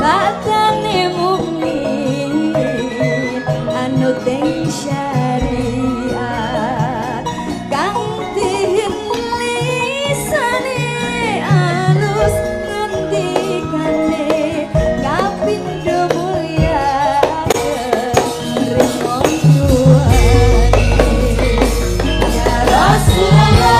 batane mukmin anut ing syariat kang lisane alus ngendikane kapindo mulya remon ya Rasulullah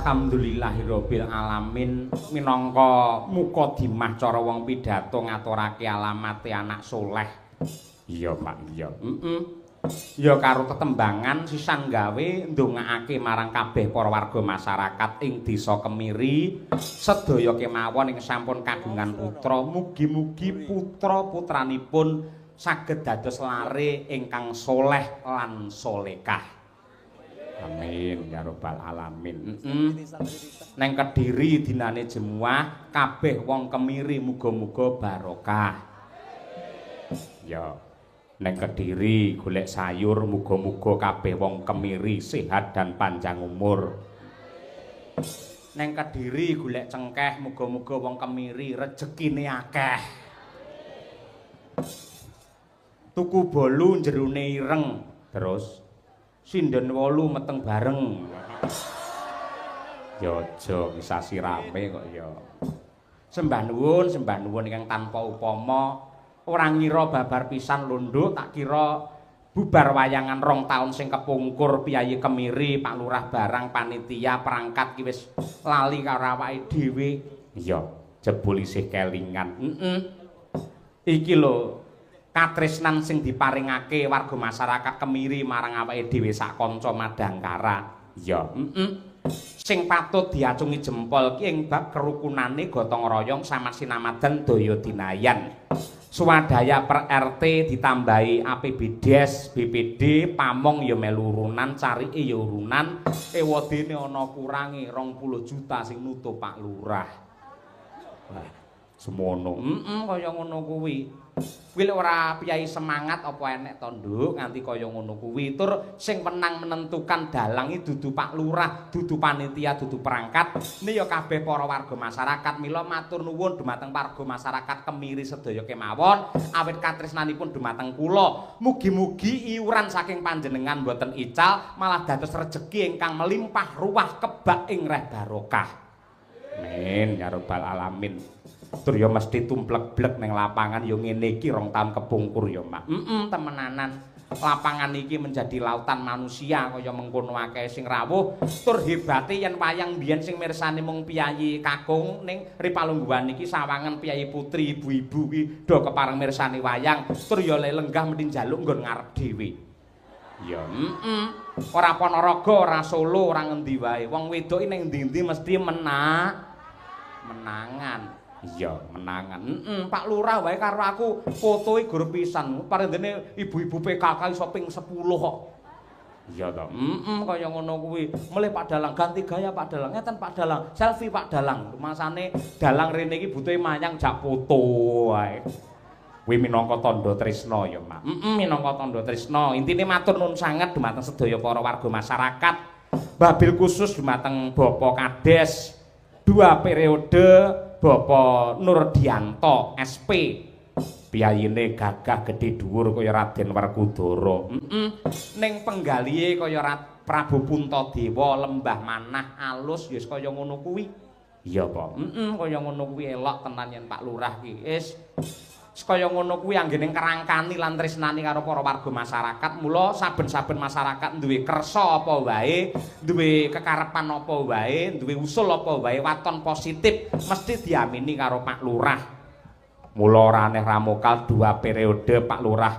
Alhamdulillahirabbil alamin minangka mukadimah cara wong pidhato ngaturake alamate anak soleh. Iya, Pak, iya. Ya karo tetembangan sisan gawe ndongaake marang kabeh para warga masyarakat ing Desa Kemiri sedaya kemawon ing sampun kagungan putra mugi-mugi putra-putranipun saged dados lare ingkang soleh lan solekah. Amin ya rabbal alamin. Neng Kediri dinane Jemuah kabeh wong Kemiri muga-muga barokah. Ya. Neng Kediri golek sayur muga-muga kabeh wong Kemiri sehat dan panjang umur. Neng Kediri golek cengkeh muga-muga wong Kemiri rejekine akeh. Tuku bolu jerone ireng terus sinden 8 meteng bareng. Ya aja sasi rame kok ya. Sembah nuwun ingkang tanpa upama. Ora ngira babar pisan lunduk tak kira bubar wayangan 2 taun sing kepungkur Piyayi Kemiri Pak Lurah barang panitia perangkat ki wis lali karo awake dhewe. Iya, jebul isih kelingan. Iki lho katresnan sing diparingake warga masyarakat Kemiri marang awake dhewe sak kanca Madangkara. Iya, sing patut diacungi jempol ki ing bab kerukunane gotong royong sama sinamadan daya dinayan. Swadaya per RT ditambahi APBDes, BPD, pamong ya melu urunan, carike ya urunan, ewadene ana kurange 20 juta sing nutup Pak Lurah. Wah, semono. Kaya ngono kuwi. Kuwi ora piyai semangat apa enek to, Nduk, nganti kaya ngono kuwi. Tur sing menang menentukan dalang iki dudu Pak Lurah, dudu panitia, dudu perangkat. Ini ya kabeh para warga masyarakat. Mila matur nuwun dumateng warga masyarakat Kemiri sedaya kemawon, awit katresnanipun dumateng kula. Mugi-mugi iuran saking panjenengan boten ical, malah dados rejeki ingkang melimpah ruah kebak ing reh barokah. Amin ya rabbal alamin. Tur ya mesti tumplek-blek ning lapangan ya ngene iki rong taun kepungkur ya, Mak. Temenanan. Lapangan iki menjadi lautan manusia kaya mengkono akeh sing rawuh. Tur hebate yen wayang biyen sing mirsani mung piyayi kakung ning Ripalungguhan iki sawangan piyayi putri ibu-ibu iki do kepareng mirsani wayang. Tur ya lenggah mesti njaluk nggon ngarep dhewe. Ya, ora Ponorogo, ora Solo, ora ngendi wae. Wong wedok ning ndi-ndi mesti menangan. Iya, menangan. Pak Lurah wae karo aku fotoe gur pisan. Parendene ibu-ibu PKK iso ping 10 kok. Iya to. Kaya ngono kuwi. Mulih Pak Dalang ganti gaya Pak Dalang. Ngeten Pak Dalang, selfie Pak Dalang. Masane Dalang rene iki butuhe manyang jak foto wae. Kuwi minangka tandha tresna ya, Mak. Minangka tandha tresna. Intine matur nuwun sanget dumateng sedaya para warga masyarakat. Wabil khusus dumateng Bapak Kades. 2 periode Bapak Nurdianto SP. Piyayine gagah gedhe dhuwur kaya Raden Werkudara. Ning penggalihe kaya Prabu Puntadewa, lembah manah alus ya kaya ngono kuwi. Iya, Pak. Kaya ngono kuwi elok tenan yen Pak Lurah ki. Kaya ngono kuwi anggene kerangkani lan tresnani karo para warga masyarakat. Mula saben-saben masyarakat duwe kersa apa wae, duwe kekarepan apa wae, duwe usul apa wae, waton positif mesti diamini karo Pak Lurah. Mula ora aneh ramukal 2 periode Pak Lurah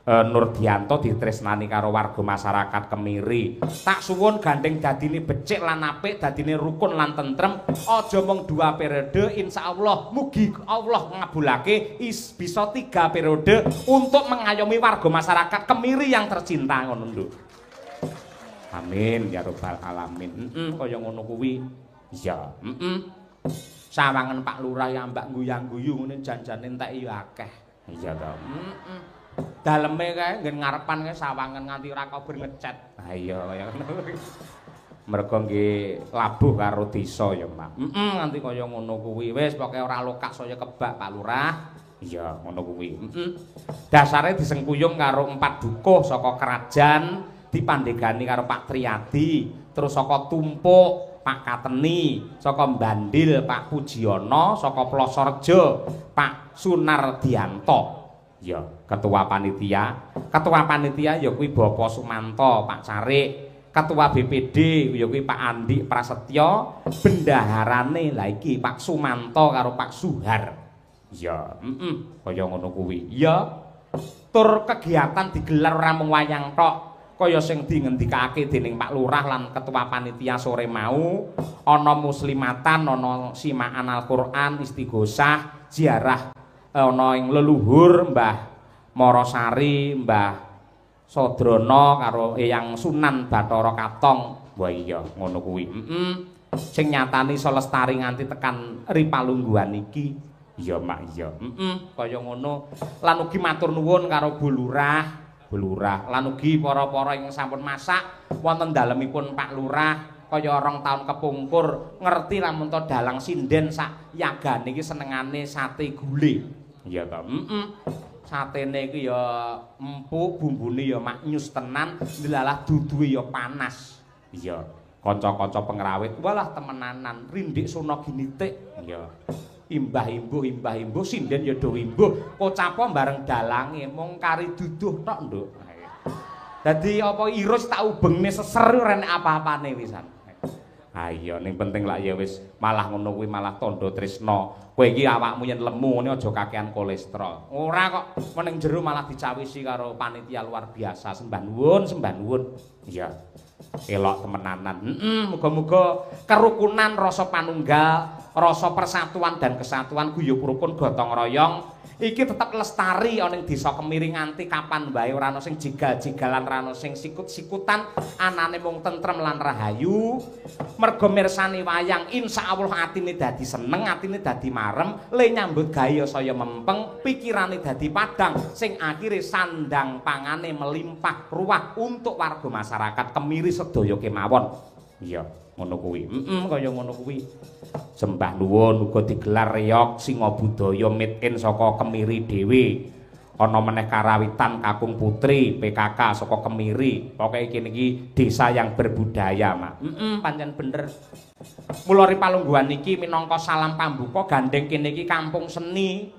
Nurdianto ditresnani karo warga masyarakat Kemiri. Tak suwun gandeng dadine becik lan apik, dadine rukun lan tentrem. Aja mung 2 periode, insyaallah mugi Allah ngabulake bisa 3 periode untuk mengayomi warga masyarakat Kemiri yang tercinta ngono lho. Amin ya rabbal alamin. Kaya ngono kuwi. Iya, sawangan Pak Lurah ya mbak guyang-guyu ngene janjane entek ya akeh. Iya to. Daleme kae nggen ngarepan kae sawangan nganti ora kober ngecet. Ha iya kaya ngono. Mergo nggih labuh karo desa ya, Mak. Nganti kaya ngono kuwi. Wis pokoke ora lokak saya kebak Pak Lurah. Iya, ngono kuwi. Dasare disengkuyung karo 4 dukuh saka kerajaan, dipandhegani karo Pak Triyadi, terus saka Tumpuk Pak Kateni, saka Bandil Pak Pujiono, saka Plosorejo Pak Sunardianto. Ya, ketua panitia. Ketua panitia ya kuwi Bapak Sumanto, Pak Carik. Ketua BPD ya kuwi Pak Andi Prasetyo. Bendaharane lah iki Pak Sumanto karo Pak Suhar. Ya, kaya ngono kuwi. Ya, tur kegiatan digelar ora mung wayang tok. Kaya sing dingendikake dening Pak Lurah lan ketua panitia sore mau, ana muslimatan, ana simaan Al-Qur'an, istighosah, ziarah ana ing leluhur Mbah Morosari, Mbah Sodrono karo Eyang Sunan Bathara Katong. Wah iya ngono kuwi. Sing nyatani iso lestari nganti tekan Ripalungguhan iki. Iya Mak iya. Kaya ngono. Lan ugi matur nuwun karo Bu Lurah, lan ugi para-para ing sampun masak wonten dalemipun Pak Lurah. Kaya 2 taun kepungkur ngerti lamun to dalang sinden sak yagane iki senengane sate gule. Iya to. Satene iki ya empuk, bumbune ya maknyus tenan, ndelalah duduhe ya panas. Iya. Kanca-kanca pengrawit walah temenanan, rindik suna ginitik. Iya. Imbah-imbuh sinden ya do imbuh, kocapa bareng dalange mung kari duduh tok, Nduk. Dadi apa irus tak ubengne seser ora nek apa-apane wisan. Ha iya ning penting lak ya wis malah ngono kuwi malah tandha tresna. Kowe iki awakmu yen lemu ngene aja kakehan kolesterol. Ora kok meneng jero malah dicawisi karo panitia luar biasa. Sembah nuwun. Iya. Elok temenanan. Muga-muga kerukunan rasa panunggal, rasa persatuan dan kesatuan guyub rukun gotong royong iki tetep lestari ana ing desa Kemiri nganti kapan wae ora ana sing jigal-jigalan, ora ana sing sikut-sikutan, anane mung tentrem lan rahayu. Merga mirsani wayang insyaallah atine dadi seneng, atine dadi marem, le nyambut gawe saya mempeng, pikirane dadi padang, sing akhire sandang pangane melimpah ruah untuk warga masyarakat Kemiri sedaya kemawon. Iya, ngono kuwi. Kaya ngono kuwi. Sembah nuwun uga digelar reog singa budaya made in saka Kemiri dhewe. ana meneh karawitan kakung putri PKK saka Kemiri. Pokoke iki niki desa yang berbudaya, Mak. Pancen bener. Mula Ripalungguhan iki minangka salam pambuka gandeng kene iki kampung seni.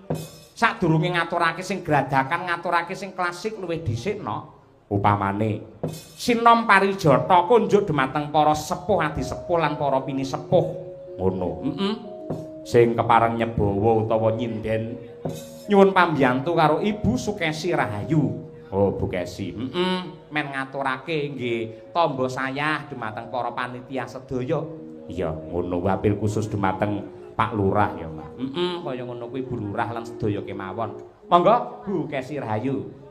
Sadurunge ngaturake sing gradakan, ngaturake sing klasik luwih dhisik, no. Upamane Sinom Parijata kunjuk dumateng para sepuh adi sepuh lan para pini sepuh. Ngono. Sing kepareng nyebawa utawa nyinden nyuwun pambiyantu karo Ibu Sukesi Rahayu. Oh, Bu Kesi. Men ngaturake nggih tamba sayah dumateng para panitia sedaya. Iya, ngono wabil khusus dumateng Pak Lurah ya, Mbak. Kaya ngono kuwi Bu Lurah lan sedaya kemawon. Monggo Bu Kesi Rahayu.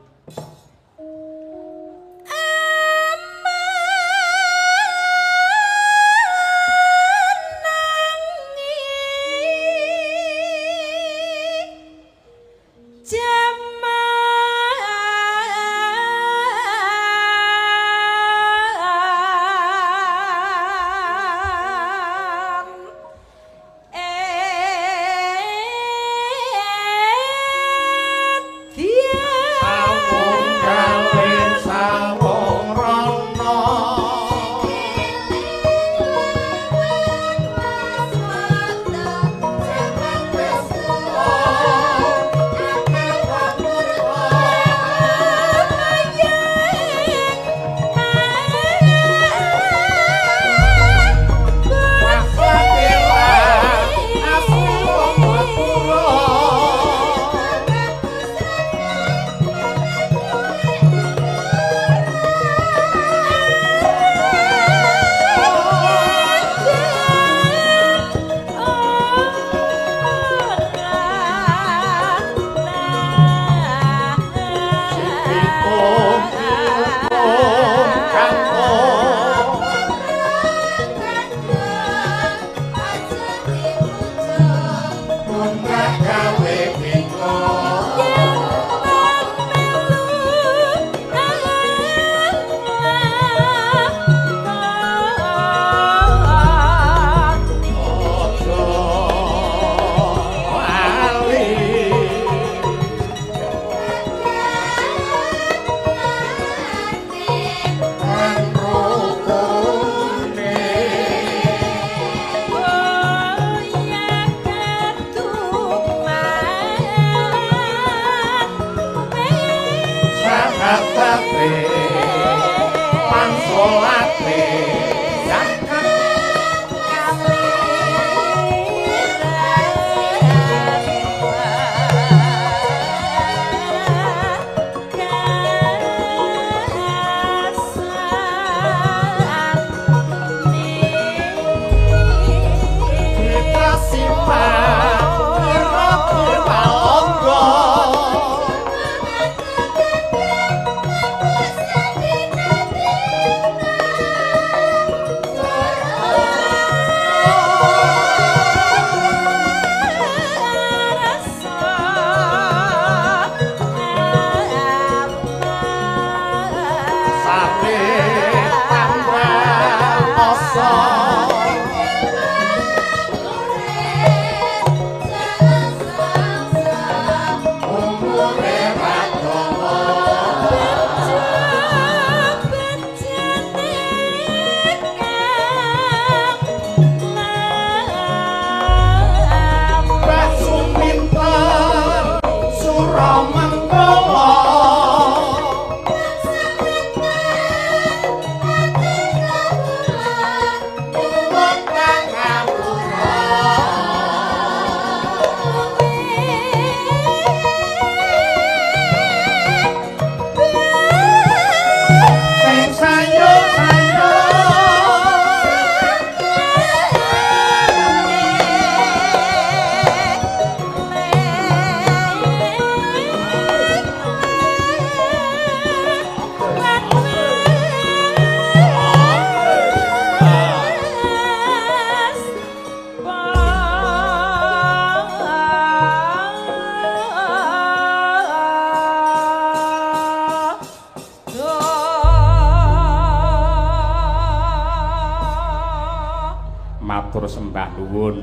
Matur sembah nuwun.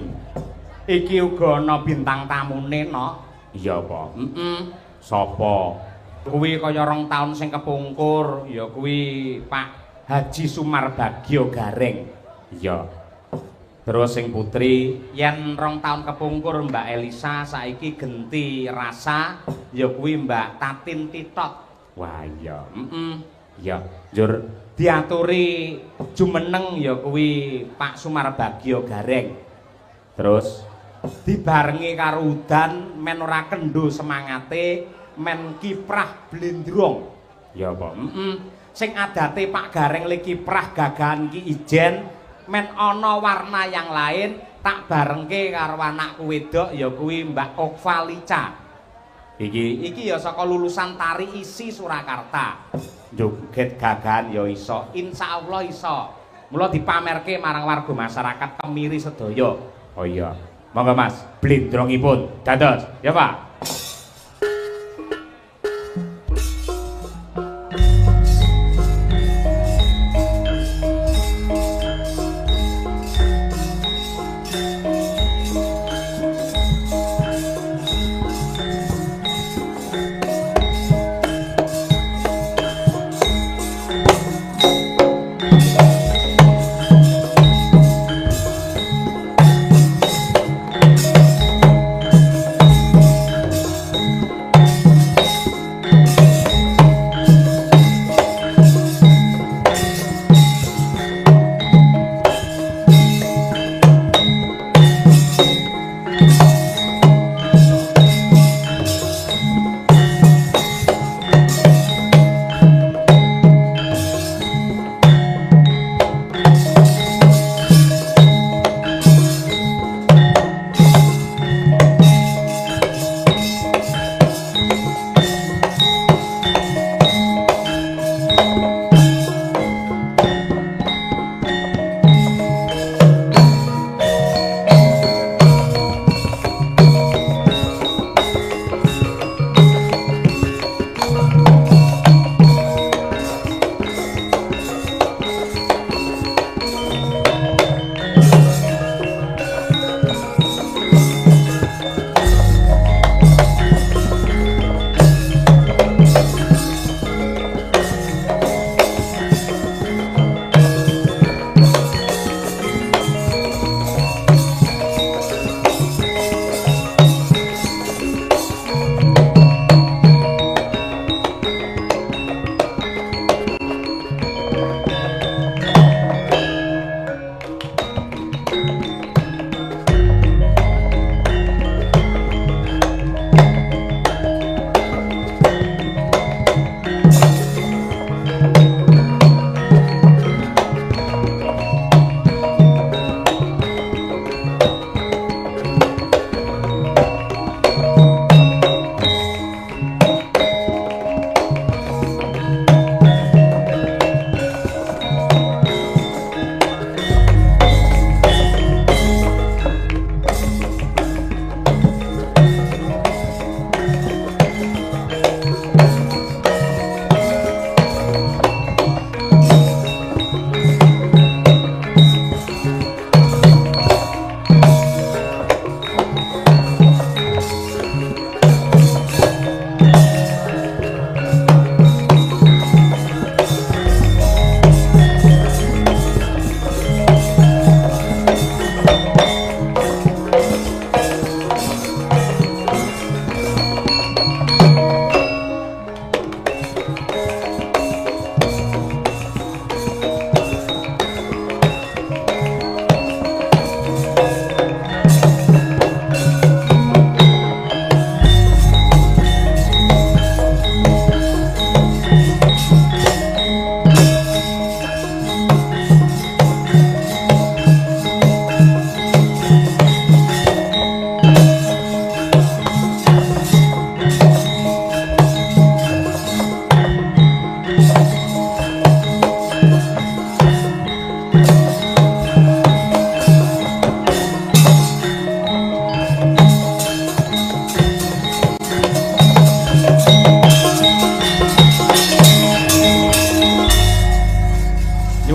Iki uga ana bintang tamune, no. Iya apa? Sapa? Kuwi kaya 2 taun sing kepungkur, ya kuwi Pak Haji Sumarbagyo Gareng. Iya. Terus sing putri, yen 2 taun kepungkur Mbak Elisa saiki genti rasa, ya kuwi Mbak Tatin Titot. Wah iya, iya, njur diaturi jumeneng ya kuwi Pak Sumarbagyo Gareng. Terus dibarengi karo udan men ora kendho semangate, men kiprah blendrong. Ya apa? Sing adate Pak Gareng le kiprah gagahan Ki Ijen, men ana warna yang lain tak barengke karo anakku wedok ya kuwi Mbak Okvalica. Iki ya saka lulusan tari isi Surakarta. Joget gagahan ya iso, insyaallah iso. Mula dipamerke marang warga masyarakat kemiri sedaya. Oh iya. Monggo Mas, blendrongipun dados, ya Pak.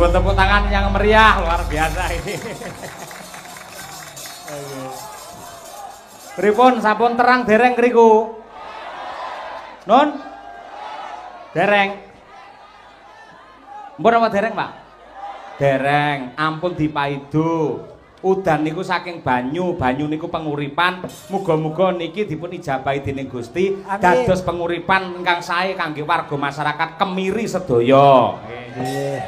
Tepuk tangan yang meriah, luar biasa ini. Pripun sampun terang dereng ngriku? Nun. Dereng. Mpun apa dereng, Pak? Dereng, ampun dipaido. Udan niku saking banyu, banyu niku penguripan. Muga-muga niki dipun ijabahi dening Gusti dados penguripan ingkang sae kangge warga masyarakat Kemiri sedaya. Nggih.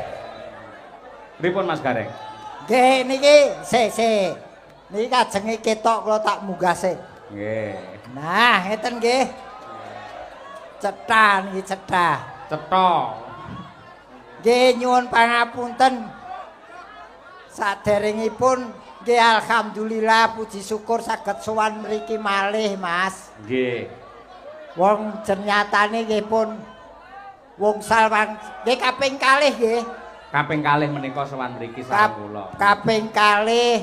Pripun Mas Gareng? Nggih niki sik. Niki kajenge ketok kula tak munggah sik. Nggih. Nah, ngeten nggih. Cetha niki cetha. Cetha. Nggih nyuwun pangapunten. Saderengipun nggih alhamdulillah puji syukur saged sowan mriki malih Mas. Nggih. Wong ternyatane nggih pun wungsal nggih kaping kalih nggih. Kaping kalih menika sowan mriki sareng kula. Kaping kalih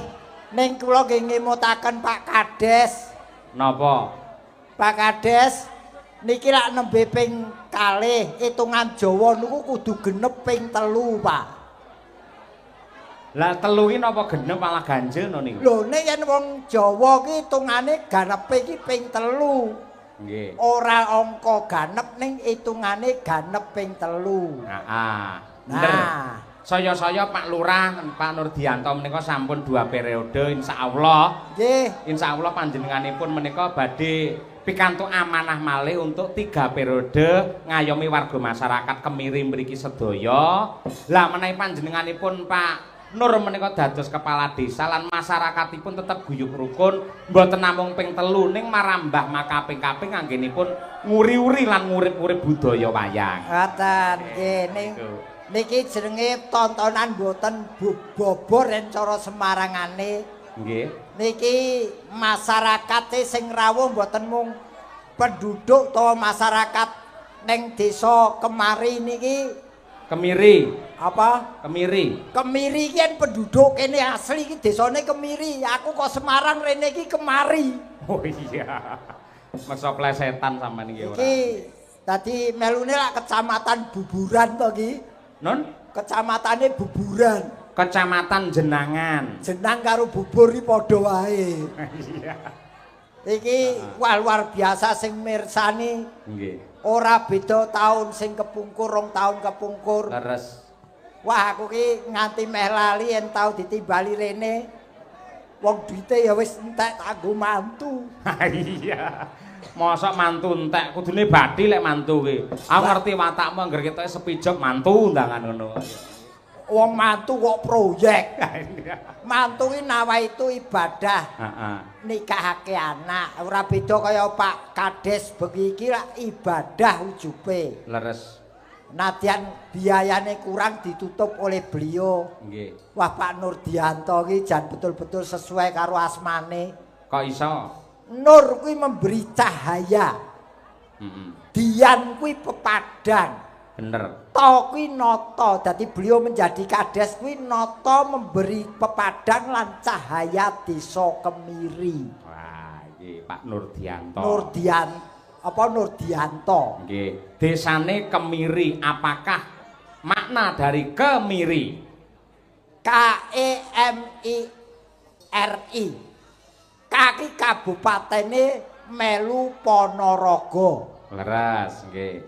ning kula nggih ngemutaken Pak Kades. Napa? Pak Kades niki lak nembe ping kalih hitungan Jawa niku kudu genep ping 3, Pak. Lah telu ki napa genep malah ganjil no niku? Lho nek yen wong Jawa ki hitungane ganepe ki ping 3. Nggih. Ora angka ganep ning hitungane ganep ping 3. Heeh. Nah, saya Pak Lurah, Pak Nurdianto menika sampun 2 periode insyaallah. nggih. Insyaallah panjenenganipun menika badhe pikantuk amanah malih untuk 3 periode ngayomi warga masyarakat Kemiri mriki sedaya. Lah menawi panjenenganipun Pak Nur menika dados kepala desa lan masyarakatipun tetep guyub rukun, mboten namung ping 3 ning marambah makaping-kaping anggenipun nguri-uri lan ngurip-urip budaya wayang. Ngoten nggih niki jenenge tontonan mboten bobor yen cara Semarangane. Nggih. Niki masyarakate sing rawuh mboten mung penduduk utawa masyarakat ning desa Kemari niki Kemiri. apa? Kemiri. Kemiri ki penduduk kene asli ki desane Kemiri. Aku kok Semarang rene iki Kemari. Oh iya. Masa plesetan sampean iki ora. Iki tadi melune lak kecamatan Buburan to ki. Nun, Kecamatane Buburan. Kecamatan Jenangan. Jenang karo bubur iki padha wae. Iya. Iki wah luar biasa sing mirsani. Nggih. Ora beda taun sing kepungkur, 2 taun kepungkur. Leres. Wah aku ki nganti meh lali yen tau ditimbali rene. Wong duite ya wis entek kanggo mantu. Iya. Mosok mantu entek, kudune bathi lek mantu ki. Aku ngerti watakmu angger ketoke sepijok mantu undangan ngono. Wong mantu kok proyek. Mantu ki nawaitu ibadah. Heeh. Nikahake anak. Ora beda kaya Pak Kades bengi iki lak ibadah ujube. Leres. Nadyan biayane kurang ditutup oleh beliau. Nggih. Wah Pak Nurdianto ki jan betul-betul sesuai karo asmane. Kok iso? Nur kuwi memberi cahaya. Heeh. Dian kuwi pepadang. Bener. To kuwi nata. Dadi beliau menjadi kades kuwi nata memberi pepadang lan cahaya desa Kemiri. Wah, iki Pak Nurdianto. Nurdianto. Nggih. Desane Kemiri, apakah makna dari Kemiri? KEMIRI. Kaki kabupatene melu Ponorogo. Leres, nggih.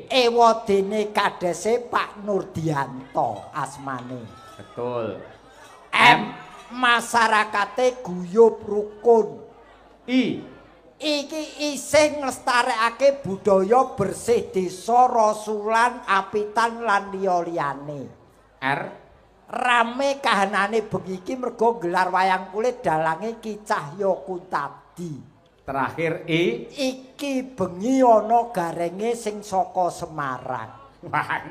Ewadene kadese Pak Nurdianto asmane. Betul. Masyarakate guyub rukun. Iki isih nglestarekake budaya bersih desa rasulan apitan lan liya-liyane. Rame kahanane bengi iki mergo gelar wayang kulit dalange Ki Cahya Kuntadi. Terakhir iki bengi ana garenge sing saka Semarang. Wah.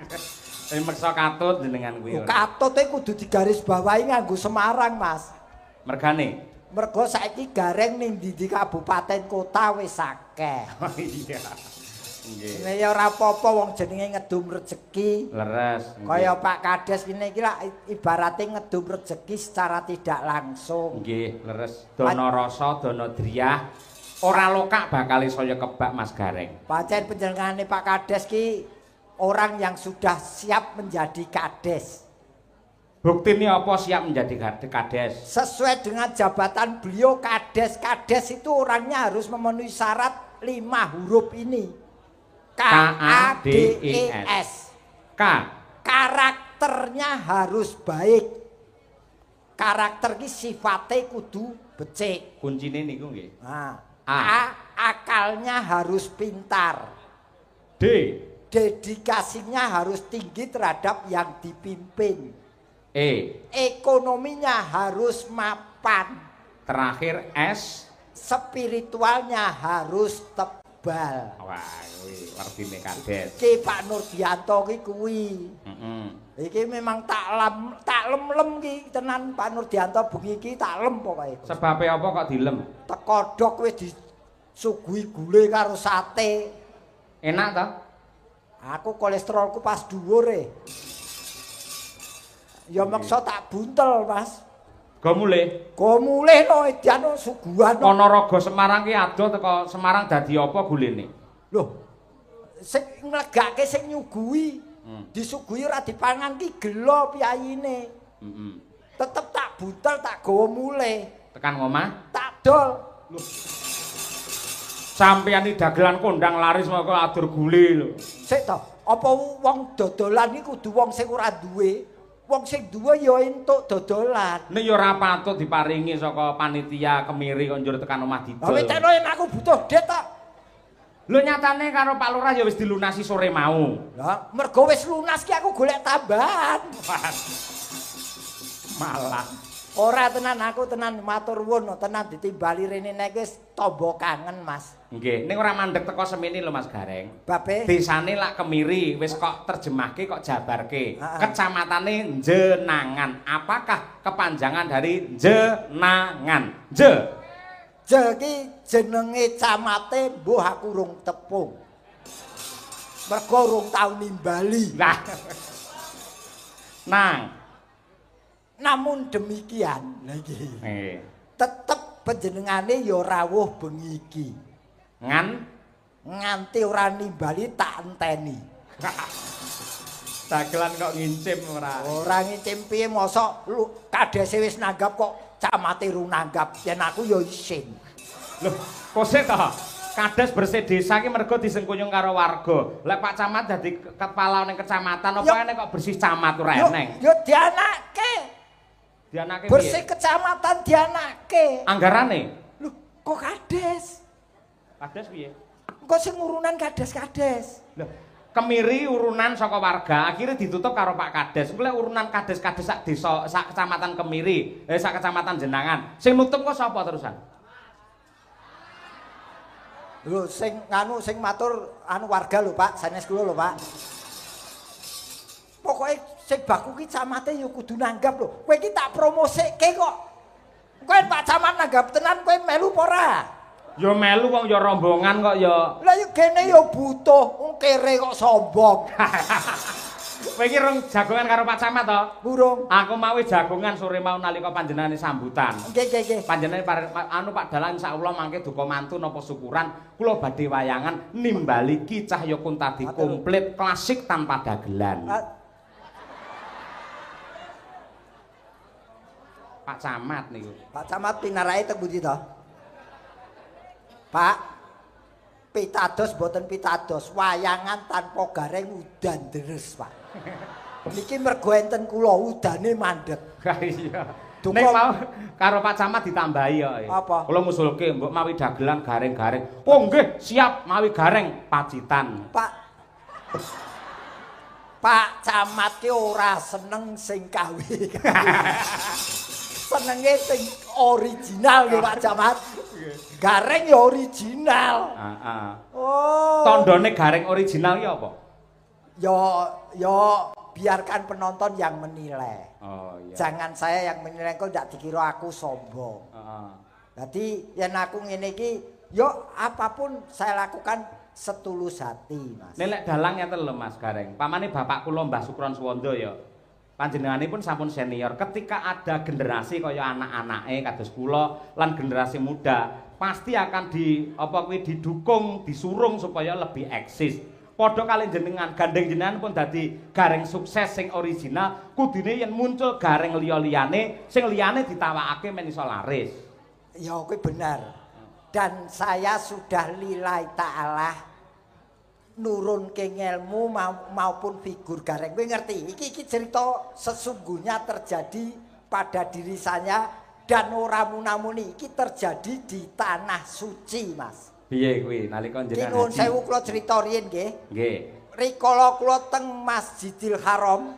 Meksa katut jenengan kuwi. Katut e kudu digaris bawahi nganggo Semarang, Mas. Mergane. Mergo saiki gareng ning ndi kabupaten kota wis akeh. Oh iya. Nggih. Nek ya ora apa-apa wong jenenge ngedum rejeki. Leres. Kaya Pak Kades kene iki lak ibarate ngedum rejeki secara tidak langsung. Nggih, leres. Dana rasa, dana driyah. Ora lokak bakal saya kebak Mas Gareng. Pancen panjenengane Pak Kades ki orang yang sudah siap menjadi kades. Buktine apa siap menjadi kades? Sesuai dengan jabatan beliau kades. Kades itu orangnya harus memenuhi syarat 5 huruf ini. KADES. K. Karakternya harus baik. Karakter ki sifate kudu becik. Kuncine niku nggih. Nah, A. Akalnya harus pintar. D. Dedikasinya harus tinggi terhadap yang dipimpin. E. Ekonominya harus mapan. Terakhir S. Spiritualnya harus tebal. Wah, kuwi artine kades. Ki Pak Nurdianto ki kuwi. Heeh. Iki memang tak lem ki tenan Pak Nurdianto bengi iki tak lem pokoke. Sebabe apa kok dilem? Tekodhok wis disuguhi gule karo sate. Enak ta? Aku kolesterolku pas dhuwur ya maksa tak buntel, Mas. Go mulih. Go mulih no edian suguhan. Ponorogo Semarang ki adoh teko Semarang dadi apa gulene? Loh. Sing nglegake sing nyuguhi. Disuguhi ora dipangan ki gelo piyayine. Heeh. Tetep tak buntel tak gawa mulih. Tekan ngomah? Tak dol. Loh. Sampeyan iki dagelan kondang laris moko adur gule lho. Sik to, apa wong dodolan iki kudu wong sing ora duwe? Wong sing duwe ya entuk dodolan. Nek ya ora patut diparingi saka panitia kemiri kok njur tekan omah didol. Lah weteno yen aku butuh duit ta. Lho nyatane karo Pak Lurah ya wis dilunasi sore mau. Lah mergo wis lunas ki aku golek tambahan. Malah Ora tenan aku tenan matur nuwun tenan ditimbali rene nek wis tombo kangen Mas. nggih, ning ora mandeg teko semene lho Mas Gareng. Babe. Desane lak Kemiri wis kok terjemahke kok jabarke. Kecamatane Jenangan. Apakah kepanjangan dari Jenangan? Je ki jenenge camate mbuh aku rung tepung. Mergo rung tau nimbali. Lah. Nang. Namun demikian, lagi tetep panjenengane ya rawuh bengi iki. Nganti ora nimbali tak enteni. Dagelan kok ngincim ora. Ora ngincim piye mosok kadese wis nanggap kok camate ru nanggap yen aku ya isin. Loh, kose to? Kades bersih desa ki mergo disengkuyung karo warga. Lek Pak Camat dadi kepala ning kecamatan apa ene kok bersih camat ora eneng. Yo dianake. Dianake piye? Bersih kecamatan dianake. Anggarane? Lho, kok kades? Kades piye? Engko sing urunan kades-kades. Lho, Kemiri urunan saka warga, akhirnya ditutup karo Pak Kades. Engko lek urunan kades-kades sak desa, sak kecamatan Kemiri, sak kecamatan Jenangan. Sing nutup kok sapa terusan? Lho, sing matur warga lho, Pak, sanes kula lho, Pak. Pokoke sing baku ki camate ya kudu nanggap lho. Kowe iki tak promosike kok. Kowe Pak Camat nanggap tenan kowe melu apa ora? Ya melu wong ya rombongan kok ya. Lah ya kene ya butuh, wong kere kok sombong. Kowe iki rung jagongan karo Pak Camat to? Burung. Aku mau jagongan sore mau nalika panjenengane sambutan. Nggih. Panjenengane Pak Dalang insyaallah mangke duka mantu napa syukuran kula badhe wayangan nimbali Ki Cahya Kuntadi komplit klasik tanpa dagelan. Pak Camat niku. Pak Camat pinarahe teng pundi to? Pak, pitados boten pitados, wayangan tanpa gareng udan deres, Pak. Niki mergo enten kula udane mandeg. Iya. Nek mau karo Pak Camat ditambahi kok. Apa? Kula ngusulke mbok mawi dagelan gareng-gareng. Oh nggih, siap mawi gareng pacitan. Pak Camat ki ora seneng sing kawe. Senenge sing original lho Pak Camat. Gareng ya original. Heeh. Oh. Tandane gareng original ki apa? Ya biarkan penonton yang menilai. Oh iya. Jangan saya yang menilai kok ndak dikira aku sombong. Heeh. Jadi yen aku ngene iki yo apapun saya lakukan setulus hati, Mas. Nek dalang ngeten lho Mas Gareng. Pamane bapak kula Mbah Sukron Suwanda ya. Panjenenganipun sampun senior. Ketika ada generasi kaya anak-anake kados kula lan generasi muda, pasti akan didukung, disurung supaya lebih eksis. Padha kali jenengan, gandeng jenengan pun dadi gareng sukses sing original, kudune yen muncul gareng liya-liyane, sing liyane ditawakake men iso laris. Ya kuwi benar. Dan saya sudah lillahi ta'ala nurunke ngelmu maupun figur gareng. Kowe ngerti? Iki cerita sesungguhnya terjadi pada diri saya dan ora munamuni iki terjadi di tanah suci, Mas. Piye kuwi nalika jenengan Nuwun sewu kula crita riyin nggih. Nggih. Rikala kula teng Masjidil Haram,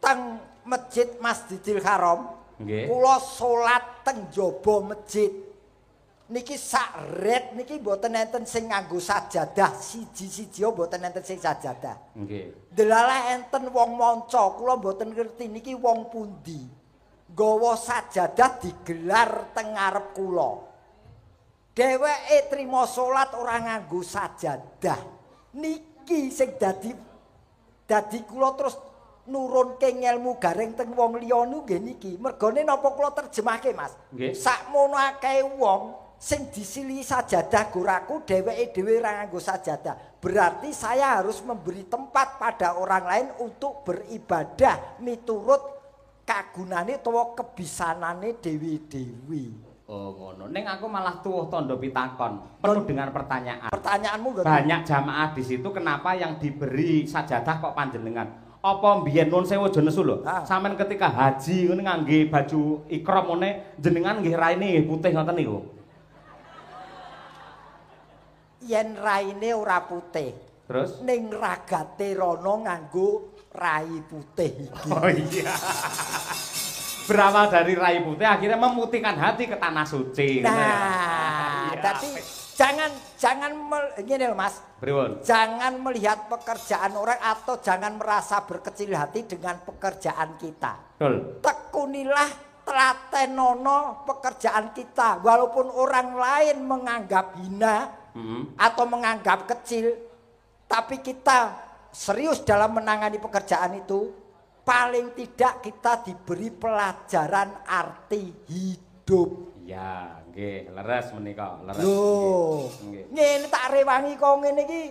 teng Masjid Masjidil Haram, nggih. Kula salat teng jaba masjid. Niki sak ret niki mboten enten sing nganggo sajadah, siji-siji mboten enten sing sajadah. Nggih. Delalah enten wong manca, kula mboten ngerti niki wong pundi. Nggawa sajadah digelar teng ngarep kula. Dheweke trima salat ora nganggo sajadah. Niki sing dadi kula terus nurunke ngelmu gareng teng wong liya nggih niki. Mergone napa kula terjemahke, Mas? Nggih. Sakmono akeh wong sing disili sajadah goraku dheweke dhewe ora nganggo sajadah. Berarti saya harus memberi tempat pada orang lain untuk beribadah miturut kagunane utawa kebisanane dewi-dewi. Oh ngono. Ning aku malah tuwuh tandha pitakon penuh dengan pertanyaan. Pertanyaanmu gak banyak jamaah di situ kenapa yang diberi sajadah kok panjenengan? Apa mbiyen nun sewu aja nesu lho. Sampeyan ketika haji ngene ngangge baju ikram ngene jenengan nggih raine nggih putih ngoten niku. Yen raine ora putih. Terus ning ragate rono nganggo rai putih iki. Oh iya. Berawal dari rai putih akhirnya memutihkan hati ke tanah suci. Nah, tapi jangan gini loh Mas. Pripun? Jangan melihat pekerjaan orang atau jangan merasa berkecil hati dengan pekerjaan kita. Betul. Tekunilah telatenono pekerjaan kita walaupun orang lain menganggap hina atau menganggap kecil, tapi kita serius dalam menangani pekerjaan itu. Paling tidak kita diberi pelajaran arti hidup. Ya, nggih, leres menika, leres. Loh, ngene tak rewangi kok ngene iki.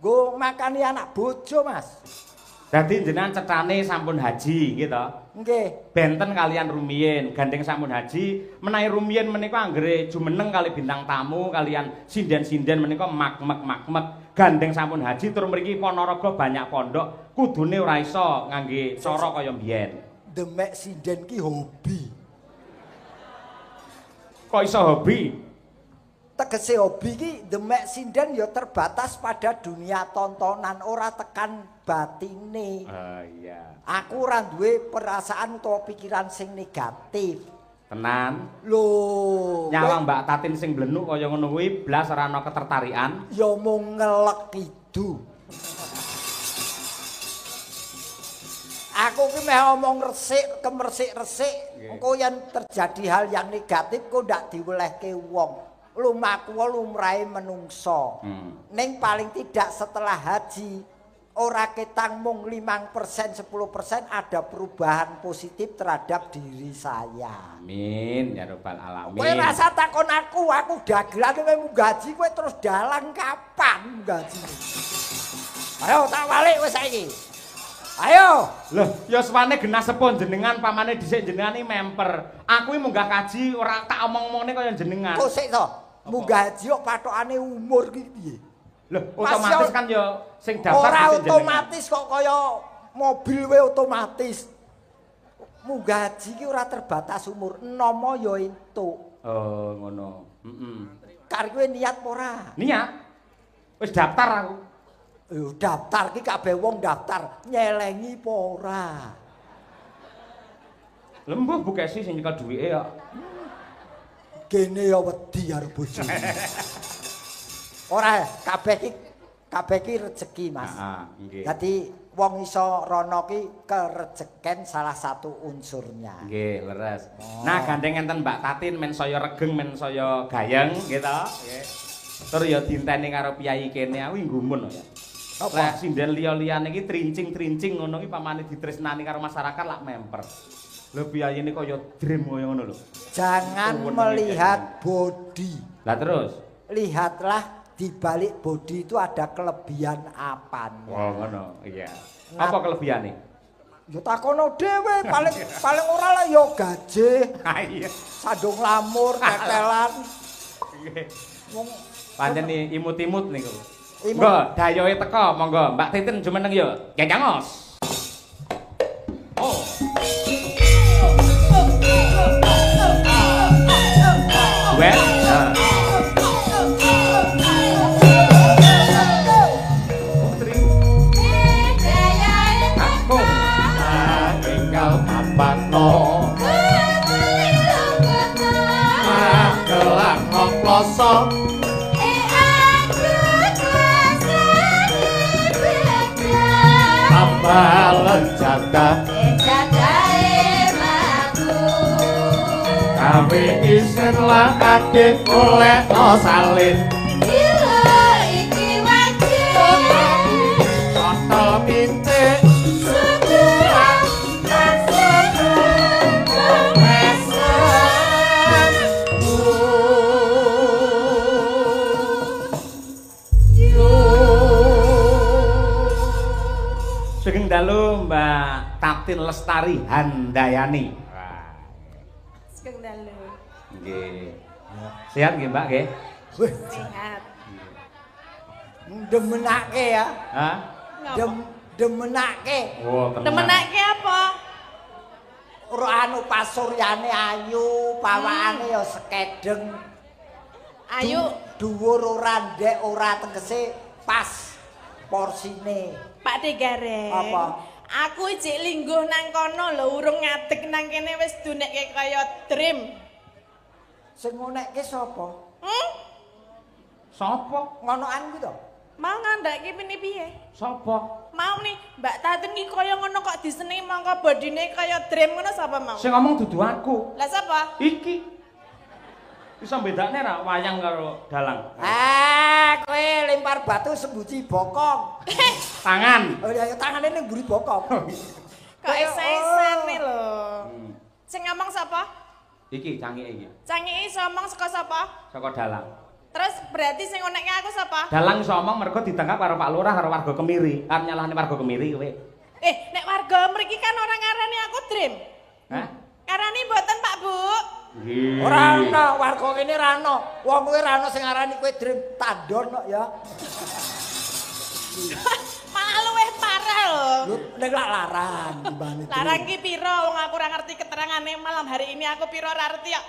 Nggo makani anak bojo, Mas. Dadi jenengan cethane sampun haji nggih to? Nggih. Benten kalian rumiyin, gandeng sampun haji, menawi rumiyin menika anggere jumeneng kali bintang tamu kalian sinden-sinden menika mak-mek. Gandeng sampun haji tur mriki Ponorogo banyak pondok, kudune ora iso ngangge cara kaya mbiyen. Demek sinden ki hobi. Kok iso hobi? Tegese hobi ki demek sinden ya terbatas pada dunia tontonan, ora tekan batine. Iya. Aku ora duwe perasaan utawa pikiran sing negatif. Tenan. Loh, nyawang Mbak Tatin sing blenuk kaya ngono kuwi blas ora ana ketertarikan. Ya mung ngelek kidu. Aku ki meh omong resik, kemersik-resik, engko yen terjadi hal yang negatif kok ndak diwelehke wong. Lumaku lumrahe menungso. Ning paling tidak setelah haji ora ketang mung 5% 10% ada perubahan positif terhadap diri saya. Amin ya rabbal alamin. Kowe rasa takon aku dagelan kowe munggah haji kowe terus dalang kapan munggah haji? Ayo tak balik wis saiki. Ayo. Loh, ya suwane genah sepon jenengan pamane dhisik jenengan iki memper. Aku iki munggah kaji ora tak omong-omongne kaya jenengan. Kok sik to? Munggah haji kok pathokane umur ki piye? Loh, otomatis kan ya sing daftar ora otomatis kok kaya mobil we otomatis. Munggah haji ki ora terbatas umur, nomo ya entuk. Oh, ngono. Kari kowe niat apa ora? Niat. Wis daftar aku. Yo daftar ki kabeh wong daftar, nyelengi apa ora? Lembuh Bu Kesi sing nyekel duwike kok. Kene ya wedi arep bojone. Ora kabeh ki rezeki, Mas. Nggih. Dadi wong iso rono ki kerejeken salah satu unsurnya. Nggih, leres. Nah, gandeng enten Mbak Tatin men saya regeng men saya gayeng gitu. Nggih. Tur ya dinteni karo piyai kene aku nggumun ya. Lek sinden liya-liyane iki trincing-trincing ngono ki pamane ditresnani karo masyarakat lak memper. Lho piyayine kaya dream kaya ngono lho. Jangan melihat body. Lah terus, lihatlah di balik body itu ada kelebihan apanya. Oh ngono, iya. Apa kelebihane? Ya takono dhewe, paling ora lah ya gaje. Ha iya. Sandung lamur, kekelan. Nggih. Wong Pancen imut-imut niku. Monggo, dayoe teko, monggo. Mbak Titin jumeneng yo. Jangos. Oh. Wes. Putri. Aku tinggal papatno. Kelak ngoploso. Balen jatah kami isen lah adik oleh no salin soto bintik sukuran Sugeng dalu Mbak Tatin Lestari Handayani. Sugeng dalu. Nggih. Sehat nggih Mbak nggih? Sehat. Demenake ya. Hah? Demenake. Oh, tenang. Demenake apa? Ora anu pasuryane ayu, pawakane ya sekedeng. Ayu. Dhuwur ora ndek ora tegese pas porsine. Pak Degareng. Apa? Aku ijik lingguh nang kono lho, urung ngadeg nang kene wis dunekke kaya dream. Sing ngonekke sapa? Sapa? Ngonoan ku to? Mau ngandake pini piye? Sapa? Mau nih, Mbak Tatin ki kaya ngono kok disenengi mangka bodine kaya dream ngono sapa mau? Sing ngomong dudu aku. Lah sapa? Iki. Bisa bedakne ra wayang karo dalang. Kowe lempar batu sembuci bokong. Tangan. Oh ya tangane ning mburi bokong. Kok esa-esane lho. Sing ngomong sapa? Iki cangike iki. Cangiki iso omong saka sapa? Saka dalang. Terus berarti sing ngonekke aku sapa? Dalang iso omong mergo ditangkap karo Pak Lurah karo warga Kemiri. Kan nyalahne warga Kemiri kowe. Nek warga mriki kan orang ngarani aku dream. Hah? Karani mboten Pak Bu. Nggih. Ora ana warga kene ra ana. Wong kowe ra ana sing ngarani kowe dream tandon kok ya. Malah luwih parah lho. Lho nek lak larang timbane. Larang ki piro wong aku ora ngerti keterangane malam hari ini aku piro ora ngerti kok.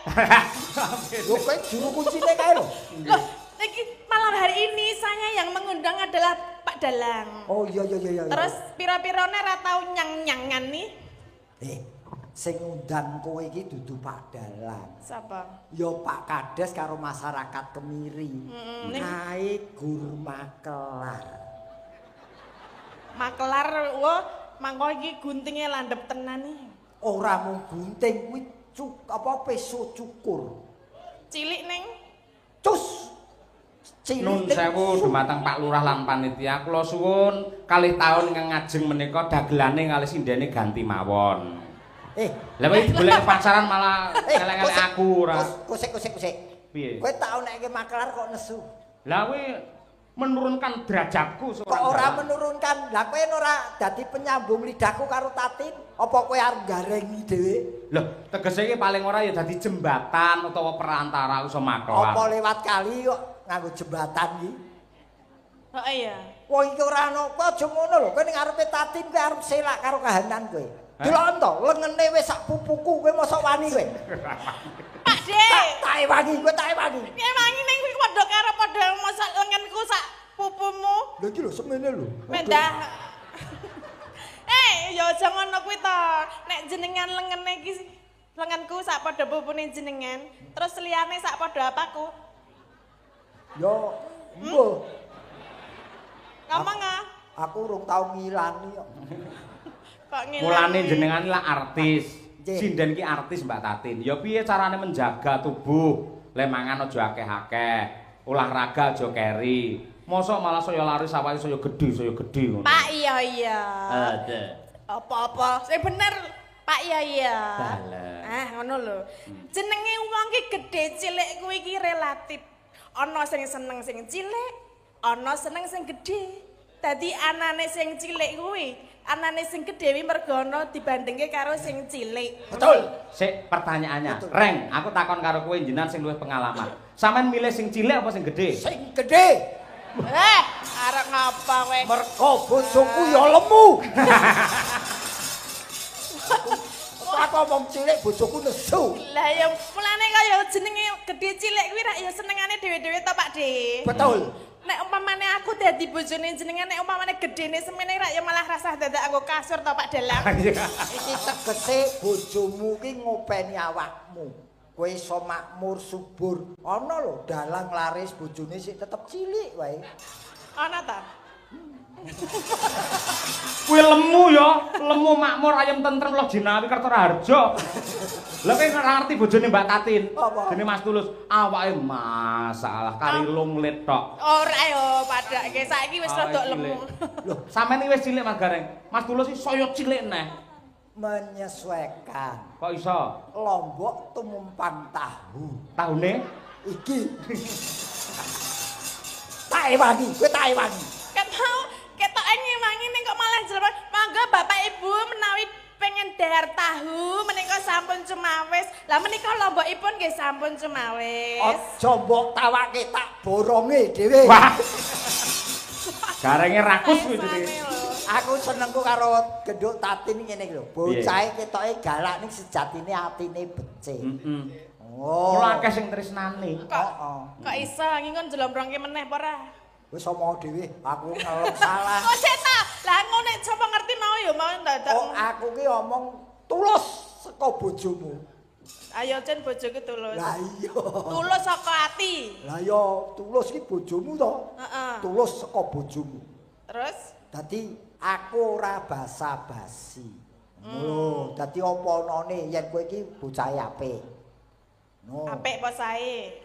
Lho kowe juru kuncine kae lho. Loh, iki malam hari ini saya yang mengundang adalah Pak Dalang. Oh iya. Terus piro-pirone ra tau nyang-nyangan nih. Sing ngundang kowe iki dudu Pak Dalang. Sapa? Ya Pak Kades karo masyarakat Kemiri. Kae Gur Makelar. Makelar, wah, mangko iki guntinge landhep tenan nih. Ora mung gunting kuwi peso cukur. Cilik ning Cus. Nun sewu dumateng Pak Lurah lan panitia kula suwun kalih taun ingkang ngajeng menika dagelane kalih sindene ganti mawon. Lah kowe digolek pacaran malah elek-elek aku ora. Kusik. Piye? Kowe tak onekke makelar kok nesu. Lah kowe menurunkan derajatku Kok ora menurunkan? Lah kowe ora dadi penyambung lidahku karo Tatin? Apa kowe arep garengi dhewe? Loh, tegese iki paling ora ya dadi jembatan utawa perantara iso makelar. Apa lewat kali kok nganggo jembatan iki? Oh iya. Wong iki ora ana, kowe aja ngono lho. Kowe ning ngarepe Tatin kowe arep selak karo kahanan kowe. Delok to, lengene wis sak pupuku kowe mosok wani kowe. Pak De. Tak ewangi, kowe tak ewangi. Ewangi ning kuwi padha karo padha mosok lengenku sak pupumu. Lha iki lho semene lho. Mendah. Ya aja ngono kuwi to. Nek jenengan lengene iki lengenku sak padha pupune jenengan, terus liyane sak padha apaku? Yo, mbuh. Ngomong ah. Aku urung tau ngilani kok. Kok ngilani? Mulane jenengan lah artis. Nggih. Sinden ki artis Mbak Tatin. Ya piye carane menjaga tubuh? Le mangan aja akeh-akeh. Olahraga aja keri. Mosok malah saya lari sawah saya gedhe ngono. Pak iya. Ada. Apa-apa, sing bener Pak iya. Dalah. Ngono lho. Jenenge wong ki gedhe cilik kuwi iki relatif. Ana sing seneng sing cilik, ana seneng sing gedhe. Dadi anane sing cilik kuwi, anane sing gedhe kuwi mergo ana dibandingke karo sing cilik. Betul. Sik pertanyaannya, Betul. Reng, aku takon karo kowe jenengan sing luwih pengalaman. Sampeyan milih sing cilik apa sing gedhe? Sing gedhe. Arep ngapa kowe? Mergo bojoku ya lemu. Aku omong cilik bojoku nesu. Lah ya mulane kaya jenenge gedhe cilik kuwi rak ya senengane dhewe-dhewe to Pak De. Betul. Nek umpamane aku dadi bojone jenengan nek umpamane gedene semene rak ya malah rasah dadak aku kasur to Pak Dalang. Iki tegese bojomu ki ngopeni awakmu. Kowe iso makmur subur. Ana lho dalang laris bojone sik tetep cilik wae. Ana ta? Kuwi lemu ya, lemu makmur ayam tentrem loh jinawi Kertoraharja. Lah kowe ora ngerti bojone Mbak Tatin. Dene Mas Tulus, awake masalah kari lunglit tok. Ora yo padake saiki wis rada lemu. Loh, sampeyan iki wis cilik Mas Gareng. Mas Tulus iki saya cilik neh. Menyesuaikan. Kok iso? Lombok tumumpang tahu. Tahune Iki. Tak ewangi, kowe tak ewangi. Ket mau ketok ngewangi ning kok malah jelema. Monggo Bapak Ibu menawi pengen dahar tahu menika sampun cumawis. Lah menika lombokipun nggih sampun cumawis. Aja mbok tawake tak boronge dhewe. wah. Garenge rakus kuwi dene. Aku senengku karo genduk Tatin ngene iki lho. Bocahe ketoke galak ning sejatine atine becik. Oh. Kula akeh sing tresnani. Kok iso ngingon jlombrongke meneh apa ora? Wis omong dhewe, aku ngelem salah. Kok sik ta? Lah ngono nek sapa ngerti mau ya mau dadak. Oh, aku ki omong tulus saka bojomu. Ayo Cen bojoku tulus. Lah iya. Tulus saka ati. Lah ya tulus ki bojomu to. Heeh. Tulus saka bojomu. Terus Dadi aku ora basa-basi. Oh, dadi apa anane yen kowe iki bocahe apik. No. apik apa sae?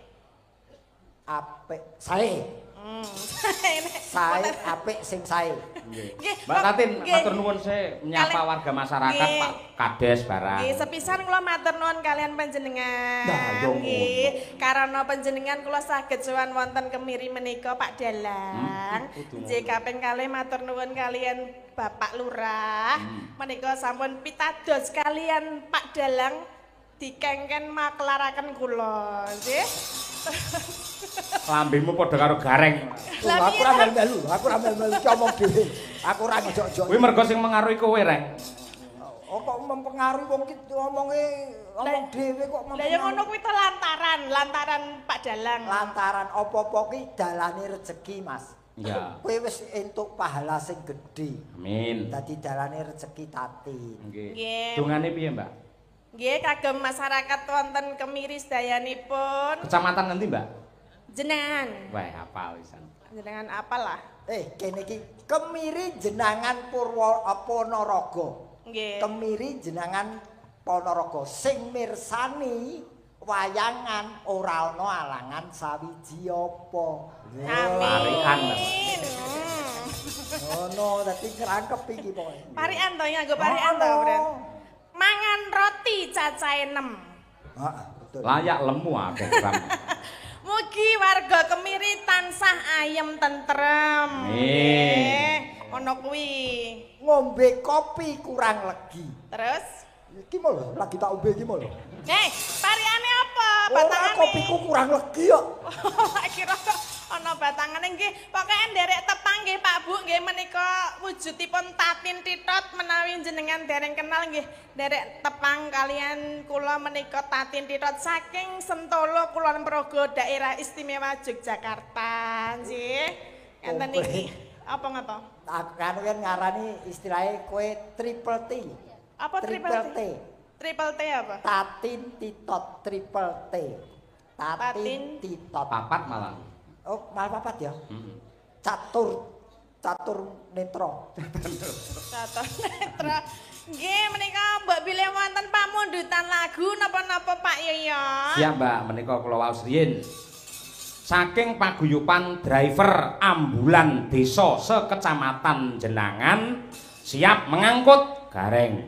Apik sae. Sae apik sing sae. Nggih. Mbak Tatin, nggih. matur nuwun se menyapa warga masyarakat Nggih. Pak Kades barang. Nggih, sepisan kula matur nuwun kalian panjenengan. Nah, yo ngono. Nggih, karana panjenengan kula saged sowan wonten kemiri menika Pak Dalang. Nggih, kaping kalih matur nuwun kalian Bapak Lurah. Menika sampun pitados kalian Pak Dalang dikengken maklaraken kula, nggih. Lambemu padha karo gareng. Aku ora melu-melu, aku ora melu-melu omong dhewe. Aku ora ngejok-jok. Kuwi mergo sing mengaruhi kowe, Reng. Oh kok mempengaruhi wong ki omonge omong dhewe kok Lah ya ngono kuwi to lantaran Pak Dalang. lantaran apa-apa ki dalane rezeki, Mas. Iya. Kowe wis entuk pahala sing gedhe. Amin. Dadi dalane rezeki Tatin. Nggih. Nggih. Dungane piye, Mbak? Nggih, kagem masyarakat wonten kemiri sedayanipun. Kecamatan ngendi, Mbak? Jenengan. Wah, hafal pisan. Jenengan apalah? Kene iki kemiri jenangan Ponorogo. Nggih. Kemiri jenangan Ponorogo sing mirsani wayangan ora ana alangan sawiji apa. Parikan, Mbak. Ngono dadi ngrangkep iki pokoke. Parikan to nganggo parikan to, Bren. Mangan roti cacahe 6. Heeh, betul. Layak lemu akeh ram. Mugi warga Kemiri tansah ayem tentrem. Nggih. Ono kuwi. Ngombe kopi kurang legi. Terus Iki mau lho, lagi tak ombe iki mau lho. Pariane apa? Ora Batangane. kopiku kurang legi kok. Kira ana batangane nggih. Pokoke nderek tepang nggih Pak Bu nggih menika wujudipun Tatin Titot menawi jenengan dereng kenal nggih. Nderek tepang kalian kula menika Tatin Titot saking Sentolo Kulon Progo daerah istimewa Yogyakarta nggih. Enten iki. Apa ngono? Kan ngarani istilahnya kowe triple T. Apa triple T? Triple T apa? Tatin Titot triple T. Tatin Titot. Papat malah. Oh, malah papat ya. Catur netro. Catur netro. Nggih, menika mbok bilih wonten pamundutan lagu napa-napa Pak Yoyo. Siap, Mbak, menika kula waos riyin. Saking paguyuban driver ambulan desa sekecamatan Jenangan siap mengangkut gareng.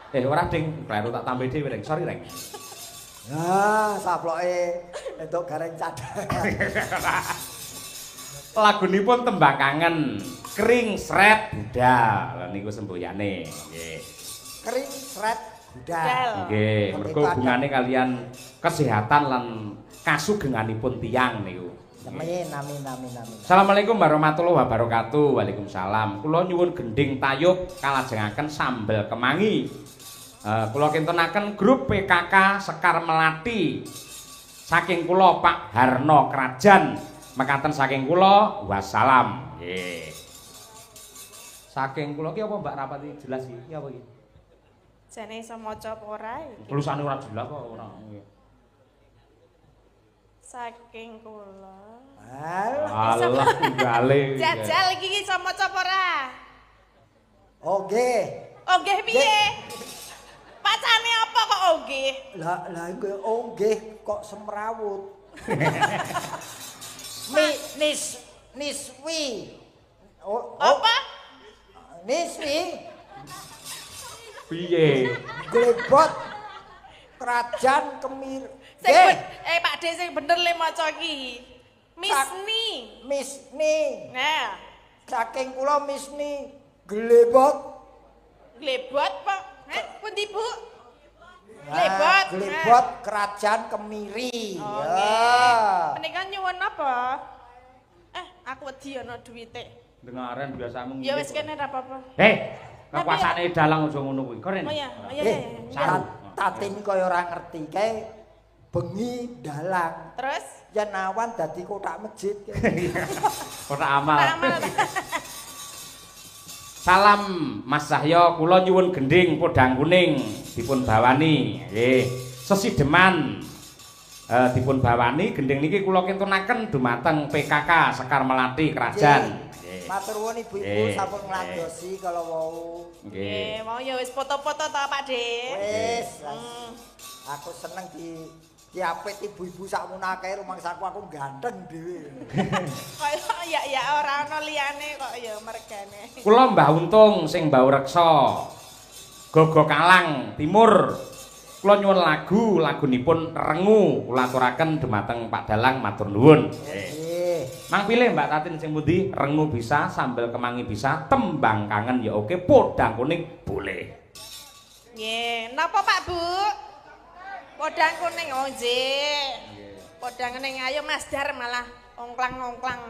Ora ding, kleru tak tambah dhewe, Reng. Sorry, Reng. Nah, saploke entuk gareng cadangan. Lagunipun tembang kangen, kering sret budal. Lah niku semboyane, nggih. Kering sret budal. Nggih, mergo hubungane kalian kesehatan lan kasugenganipun tiyang niku. Amin, amin, amin, amin. Assalamualaikum warahmatullahi wabarakatuh. Waalaikumsalam. Kula nyuwun gending tayub kalajengaken sambel kemangi. Kula kintunaken grup PKK Sekar Melati. Saking kula Pak Harno Krajan. Mekaten saking kula wassalam. Nggih. Saking kula ki apa Mbak rapati jelas iki? Ki apa iki? Jane iso maca apa ora iki? Tulisane ora jelas kok ora. Saking kula. Allah tunggale. Jajal iki iso maca apa ora? Oh nggih. Oh nggih piye? Pacane apa kok oh nggih? Lah iku oh nggih kok semrawut. Niswi. Apa? Niswi. Piye? Glebot Kerajaan Kemir. Pak De sing bener le maca iki. Misni. Misni. Nah, Saking kula Misni glebot. glebot Pak. Hah, pundi Bu? Glebot. Glebot Kerajaan Kemiri. Oh, ya. Menika nyuwun apa? Aku wedi ana duwite. Dengaren biasamu. Ya wis kene ra apa-apa. Kekuasaane dalang aja ngono kuwi. Keren. Oh iya. Tatin kaya ora ngerti kae bengi dalang. Terus Yen awan dadi kotak masjid. Kotak amal. Salam Mas Cahyo, kula nyuwun gending podang kuning dipun bawani. Nggih. Sesideman dipun bawani gending niki kula kintunaken dumateng PKK Sekar Melati Krajan. Matur nuwun ibu-ibu sampun ngladosi kala wau. nggih, mau ya wis foto-foto ta Pak De. Wis. Aku seneng diapit ibu-ibu sakmono akeh rumangsaku aku ganteng dhewe. Kok ya ora ana liyane kok ya mergane. Kula Mbah Untung sing Mbah Reksa. Gogo Kalang Timur. Kula nyuwun lagunipun Rengu kula aturaken dumateng Pak Dalang matur nuwun. Mang pilih Mbak Tatin sing pundi? Rengu bisa, sambel kemangi bisa, tembang kangen ya oke, podang kuning boleh. Nggih, napa Pak Bu? Podang kuning oh nggih. Podang kuning ayo Mas Dar malah ongklang-ongklang.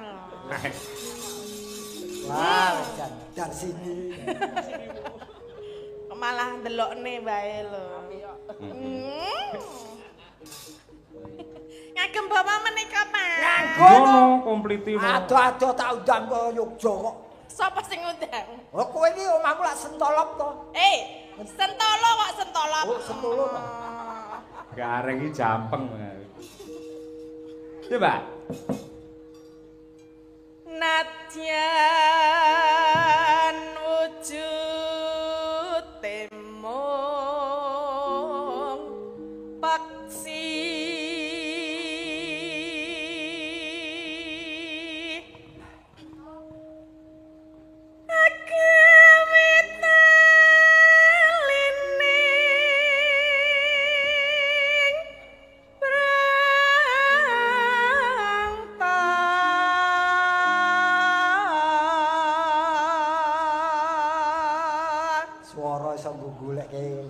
Wah, dar sini. Malah ndelokne bae lho. Ngagem bawa menika Pak. Ngono kompliti. Ado-ado tak undang ke Yogya kok. Sapa sing ngundang? Oh kowe iki omahmu lak sentolop to. Sentolo kok sentolop. Oh, sentolo to. Gareng iki jampeng. Coba. Nadyan wujud temong paksi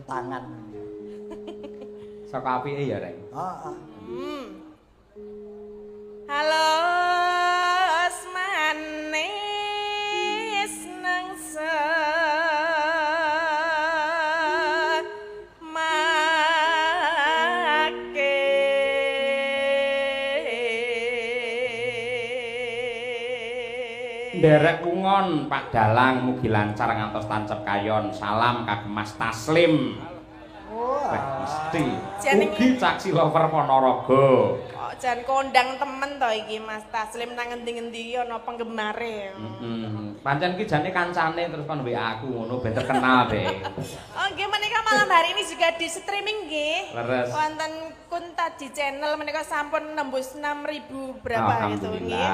tangan. Saka apike ya, Rek. Heeh. Halo manis nangsa make Nderek kungon Pak Dalang mugi lancar ngantos tancep kayon. Salam kagem Mas Taslim. Mesti. Ugi Caksi Lover Ponorogo. Kok jan kondang temen to iki Mas Taslim nang endi-endi ana penggemare. Pancen ki jane kancane terus kon WA aku ngono ben terkenal deh. Oh nggih menika malam hari ini juga di streaming nggih. Leres. Wonten Kunta di channel menika sampun nembus 6.000 berapa gitu nggih.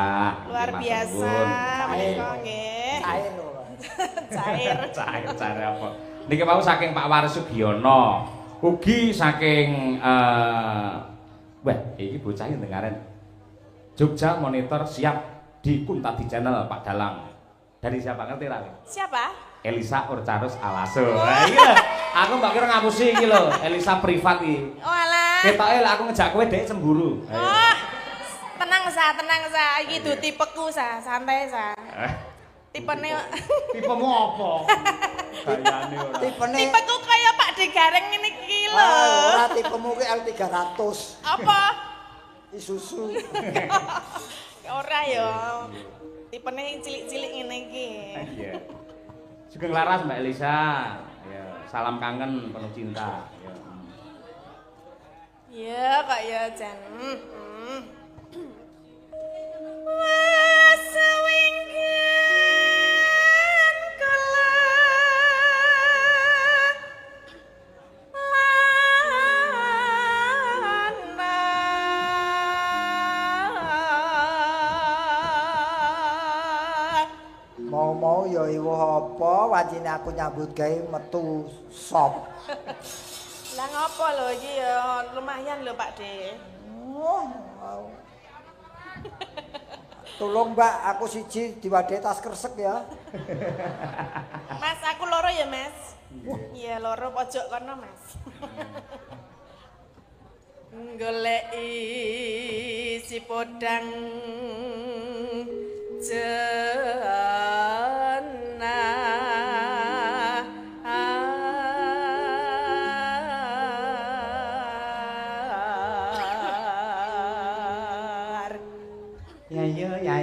Luar biasa menika nggih. Cair lho. Cair apa? Niki mau saking Pak Waris Sugiono. Ugi saking wah iki bocah iki ndengaren. Jogja Monitor siap di Kunta di channel Pak Dalang. Dari siapa ngerti ra? Siapa? Elisa Urcarus Alaso. Nah iki lho, aku mbak kira ngapusi iki lho, Elisa privat iki. Oh alah. Ketoke lek aku ngejak kowe dhek cemburu. Oh, tenang tenang sa. Iki du tipeku sa, santai sa. Tipene tipemu apa? Gayane ora. Tipeku kaya Pak De Gareng ngene iki lho. Ora tipemu ki L300. Apa? Isuzu. Ora ya. Tipene cilik-cilik ngene iki. Iya. Sugeng laras Mbak Elisa. Ya, salam kangen penuh cinta. Ya. Ya, kok ya Jan. Wes wingken kula Mau ya iwo apa wajine aku nyambut gawe metu sop. Lah ngapa lho iki ya lumayan lho Pak De. Tolong Mbak, aku siji diwadhe tas kresek ya. Mas, aku loro ya, Mas. Iya, loro pojok kono, Mas. Goleki si podang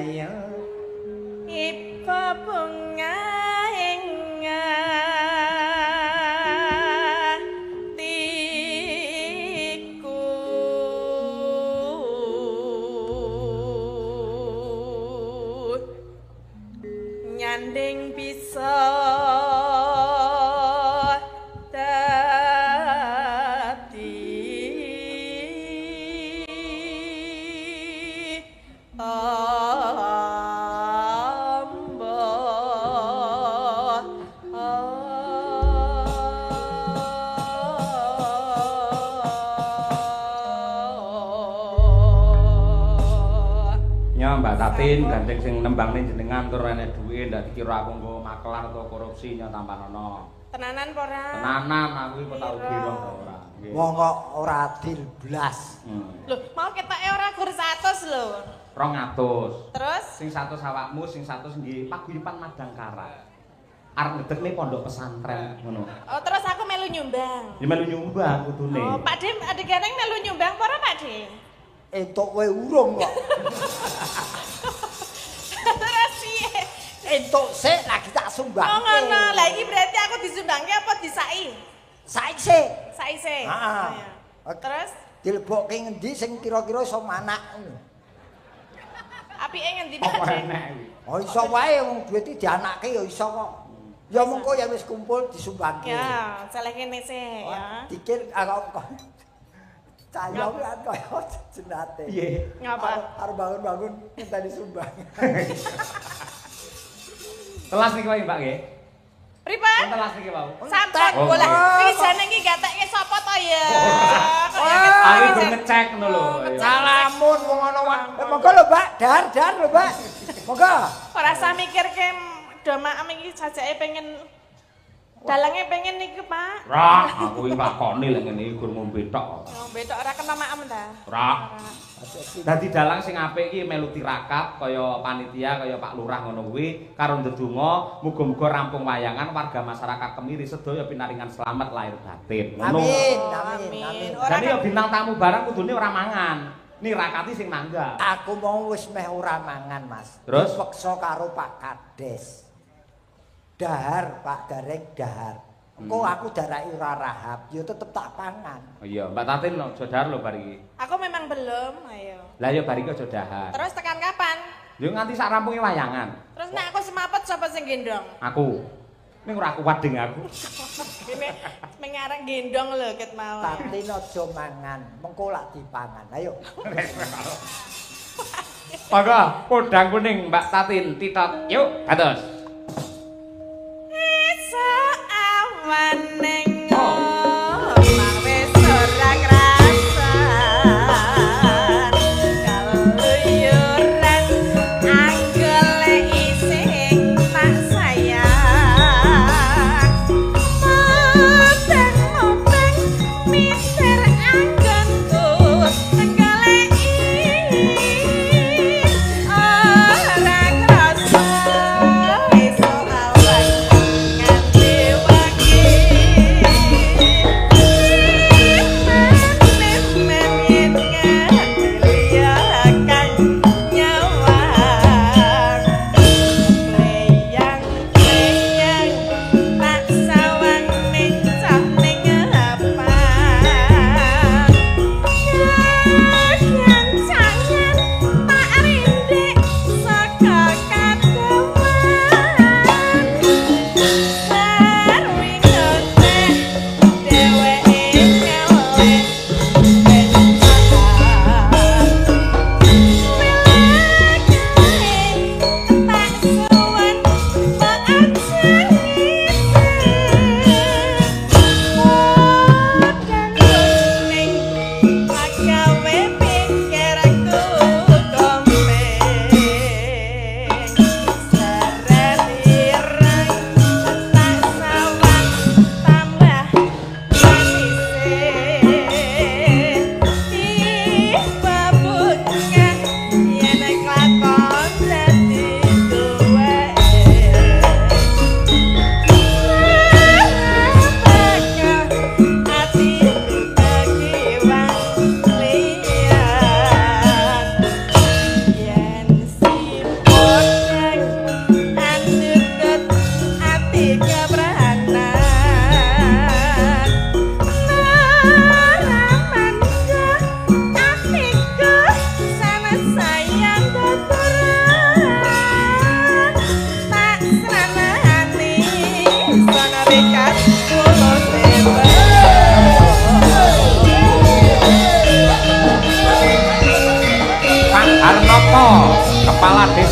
Ya. Ipa bunga tiku nyanding bisa Mbak Tatin gandeng sing nembangne jenengan tur enek duwe ndak dikira aku nggo makelar atau korupsi nya tampanono. Tenanan apa ora? Tenanan aku iki kok tau girong to ora. Nggih. Wong kok ora adil blas. Lho, mau ketoke ora gur 100 lho. 200. Terus Sing 100 awakmu, sing 100 nggih paguyuban Madangkara. Arep ngedekne pondok pesantren ngono. oh terus aku melu nyumbang. Ya melu nyumbang kudune. Oh, Pak De, adeganeng melu nyumbang apa ora Pak De? Entuk kowe urung kok. Terus piye? Entuk sik lagi tak sumbang. Oh ngono. Lah iki berarti aku disumbangke apa disaki? Saiki sik. Saise. Heeh. Terus Dilebokke ngendi sing kira-kira iso manak. apike ngendi Pak De? Oh iso wae wong duit iki dianakke ya iso kok. Ya mengko ya wis kumpul disumbangke. Ya, saleh kene sih ya. Dikir kok cahya kuwi kaya jenate. Piye? Ngapa? Arep bangun-bangun ngenteni sumbang. Telas niki wae Mbak nggih. Pripun? Telas niki wau. Sampak Oh, bola. oh. Iki jane iki gatekke sapa to ya? Aku gur ngecek ngono lho. Salamun wong ana wae. Monggo lho Mbak, dar lho Mbak. Monggo. Ora usah mikirke do maem iki sajake pengen dalange pengen niku Pak. Ra, aku iki lakoni lek ngene iki gur ngombe tok. Ngombe tok ora kena maem ta? Ra. Dadi dalang sing apik iki melu tirakat kaya panitia kaya Pak Lurah ngono kuwi karo ndedonga muga-muga rampung wayangan warga masyarakat Kemiri sedaya pinaringan selamat lahir batin. Ngono. Amin. Jane ya bintang tamu barang kudune ora mangan. Nirakati sing nanggap. Aku mau wis meh ora mangan, Mas. Terus Dipeksa karo Pak Kades. Dahar, Pak Gareng dahar. Engko aku daraki ora rahap, ya tetep tak pangan. Oh iya, Mbak Tatin aja dahar lho bar iki. Aku memang belum, ayo. Lah ya bar iki aja dahar. Terus tekan kapan? Yo nganti sak rampunge wayangan. Terus nek aku semaput sapa sing gendong? Aku. Ning ora kuat ding aku. Ini mengarang gendong lho ket mau. Tatin aja mangan, mengko lak dipangan. Ayo. Monggo, podang kuning Mbak Tatin titot. Yuk, kados. Iso awan ning omah wis ora krasan kaluyuran anggole ising tak sayang mobeng mister anggonku goleki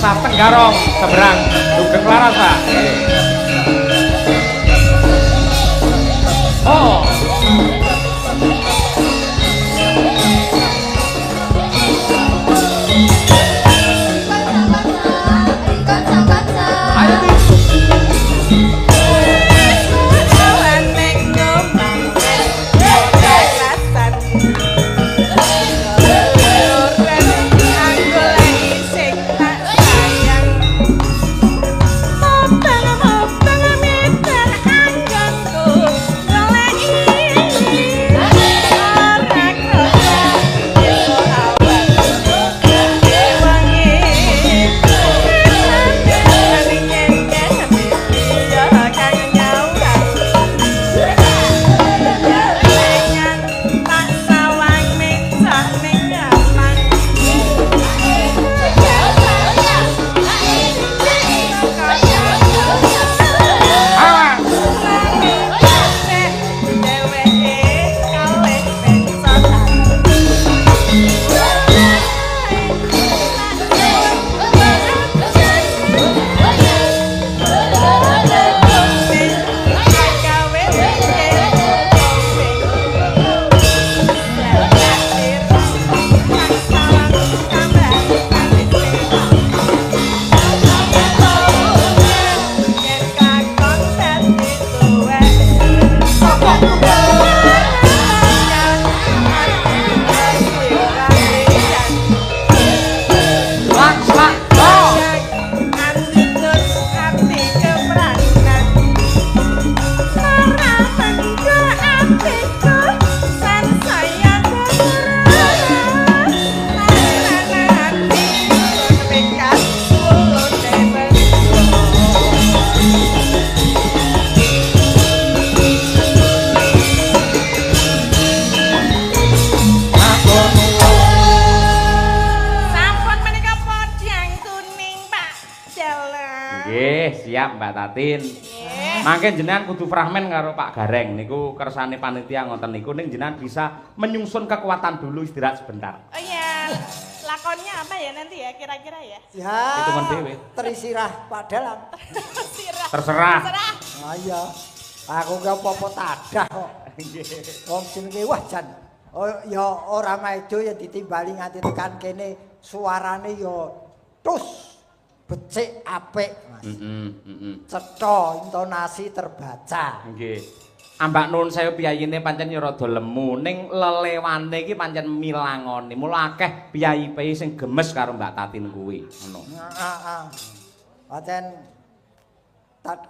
Desa Tenggarong seberang Sugeng Laras, Pak. Oh. Mbak Tatin. Mangke jenengan kudu fragmen karo Pak Gareng niku kersane panitia ngoten niku ning jenengan bisa menyusun kekuatan dulu istirahat sebentar. Oh iya. Lakonnya apa ya nanti ya kira-kira ya? Ya. Itu men dhewe. Terisirah padahal. Terserah. Ah iya. Aku gak apa-apa tadah kok. Wong jenenge wah jan. Oh ya ora maido ya ditimbali nganti tekan kene suarane ya tus becik apik Mas. Cetha intonasi terbaca. Nggih. Ambak nuwun saya piyayine pancen ya rada lemu ning lelewane iki pancen milangoni. Mula akeh piyayi-piyayi sing gemes karo Mbak Tatin kuwi, ngono. Heeh. Pancen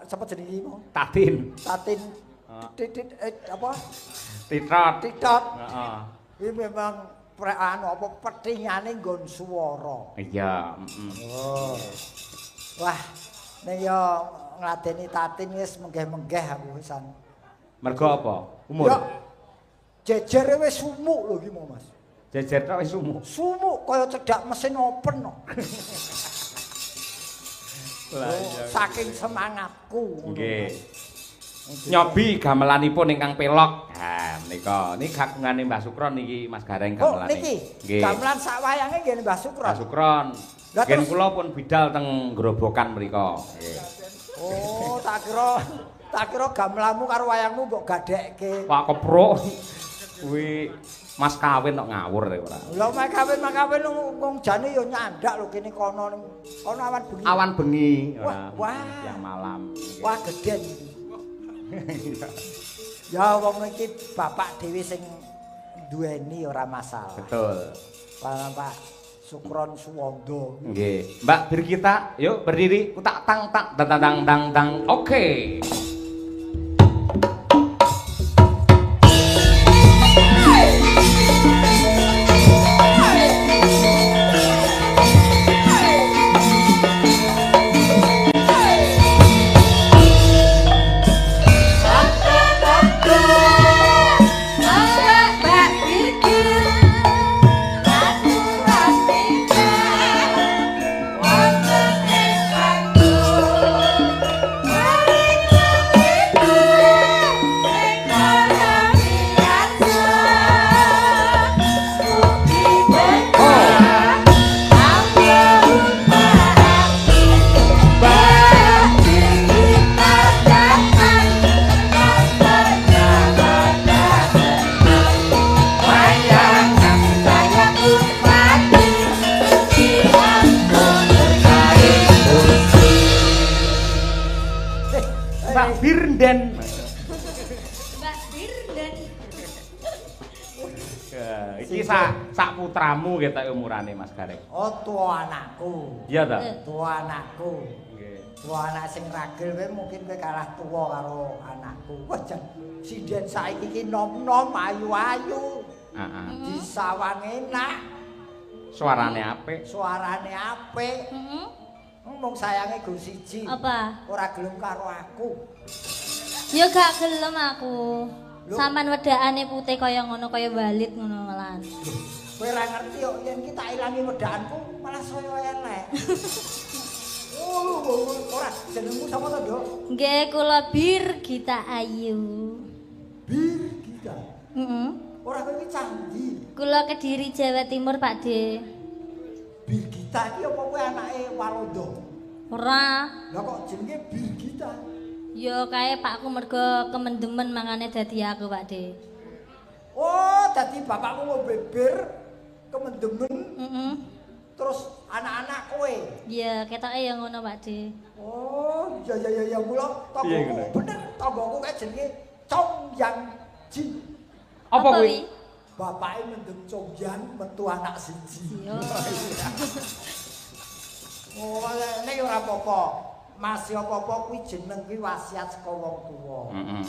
sapa jenenge iki? Tatin. Tatin. Titit apa? Titot. Titot. Heeh. Iki memang apa petingane nggon swara. Iya, Oh. Wah, nek yo ngladeni Tatin wis menggeh-menggeh aku wisan. Mergo apa? Umur. Ya. Jejere wis sumuk lho iki Mas. Jejer tok wis sumuk. Sumuk kaya cedak mesin open kok. Saking semangatku. Nggih. Nyobi gamelanipun ingkang pelok. Ha, menika. Niki kagungane Mbah Sukron niki Mas Gareng gamelane. Oh, niki. Gamelan sak wayange nggih Mbah Sukron. Mbah Sukron. Gen kula pun bidal teng Grobogan mriku. Nggih. Oh, tak kira gamelanmu karo wayangmu mbok gadekke. Pak kepruk. Kuwi Mas kawin kok ngawur ora. Lha mek kawin wong jane yo nyandak lho kene kono awan bengi. Awan bengi ora. Wah, yang malam. Wah, gedhen iki. Ya wong iki bapak dhewe sing duweni ora masalah. Betul. Pak Sukron Suwondo. Nggih. Mbak Birgita, yuk berdiri. Tak tang tak dang dang dang. Oke. Mbak Birnden. Mbak Birnden. Ya, iki sak putramu ketok umurane Mas Gareng. Oh, tua anakku. Iya ta? Tua anakku. Nggih. Tua anak sing ragil kowe mungkin kowe kalah tua karo anakku. Wah, jan sinden saiki iki nom-nom ayu-ayu. Heeh. Disawang enak. Suarane apik. Suarane apik. Heeh. Mung sayange go siji. Apa? Ora gelem karo aku. Ya gak gelem aku. Saman wedakane putih kaya ngono kaya balit ngono malan. Kowe ora ngerti kok yen ki tak ilangi wedakanku malah saya elek. Ora jenengmu sapa to, Nduk? Nggih kula Birgita Ayu. Birgita. Heeh. Ora kowe iki candi. Kula Kediri Jawa Timur, Pak De. Birgita iki apa kowe anake Walondo? Ora. Lah kok jenenge Birgita? Ya kae Pakku mergo kemendemen mangane dadi aku, Pak De. Oh, dadi bapakmu ngombe bir kemendemen Heeh. terus anak-anak kowe. Ya ketoke ya ngono, Pak De. Oh, ya mula Iya, tanggoku ngono. bener tanggoku kae jenenge Chong Yang Ji. Apa kuwi? Bapake mendem Chong Yang metu anak siji. Yo. Oh, nek ora apa-apa. Masih apa-apa kuwi jeneng kuwi wasiat saka wong tuwa. Heeh.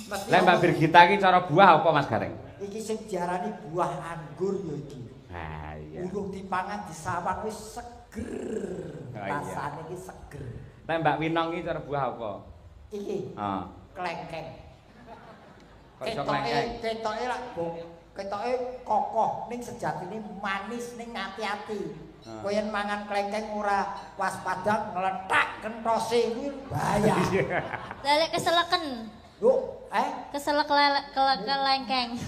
Mesti Lah Mbak Birgita iki cara buah apa Mas Gareng? iki sing diarani buah anggur ya iki. Ha iya. Urung dipangan disawang wis seger. Oh, iya. Rasane iki seger. Lah Mbak Winong iki cara buah apa? Iki Heeh. klengkeng. Kok iso klengkeng? Ketoke lak ketoke kokoh ning sejatine manis ning ati-ati. Kowe yen mangan klengkeng ora waspada ngletak kentose kuwi bahaya. Lah lek keseleken, Lho, keselek kelengkeng.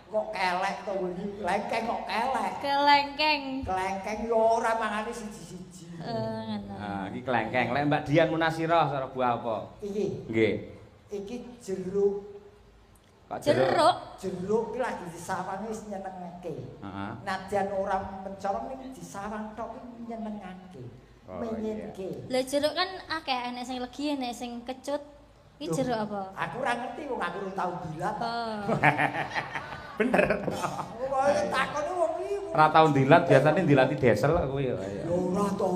kok kelek to kuwi? Klengkeng kok kelek. Kelengkeng. Klengkeng yo ora mangane siji-siji. Ngono. Ah, iki klengkeng. Lek Mbak Dian Munasirah cara buah apa? Iki, Nggih. iki jeruk. Kok Jeruk. Jeruk ki lagi disawang wis nyenengake. Heeh. Nadyan ora mencolong ning disawang tok ki nyenengake. Oh, Menyenengke. Lah jeruk kan akeh enek sing legi enek sing kecut. Iki jeruk apa? Aku ora ngerti wong aku ora tau dilat. Oh. Bener. Kok takone wong iki. Ora tau dilat, biasane dilati desel kuwi ya. Yo ora to.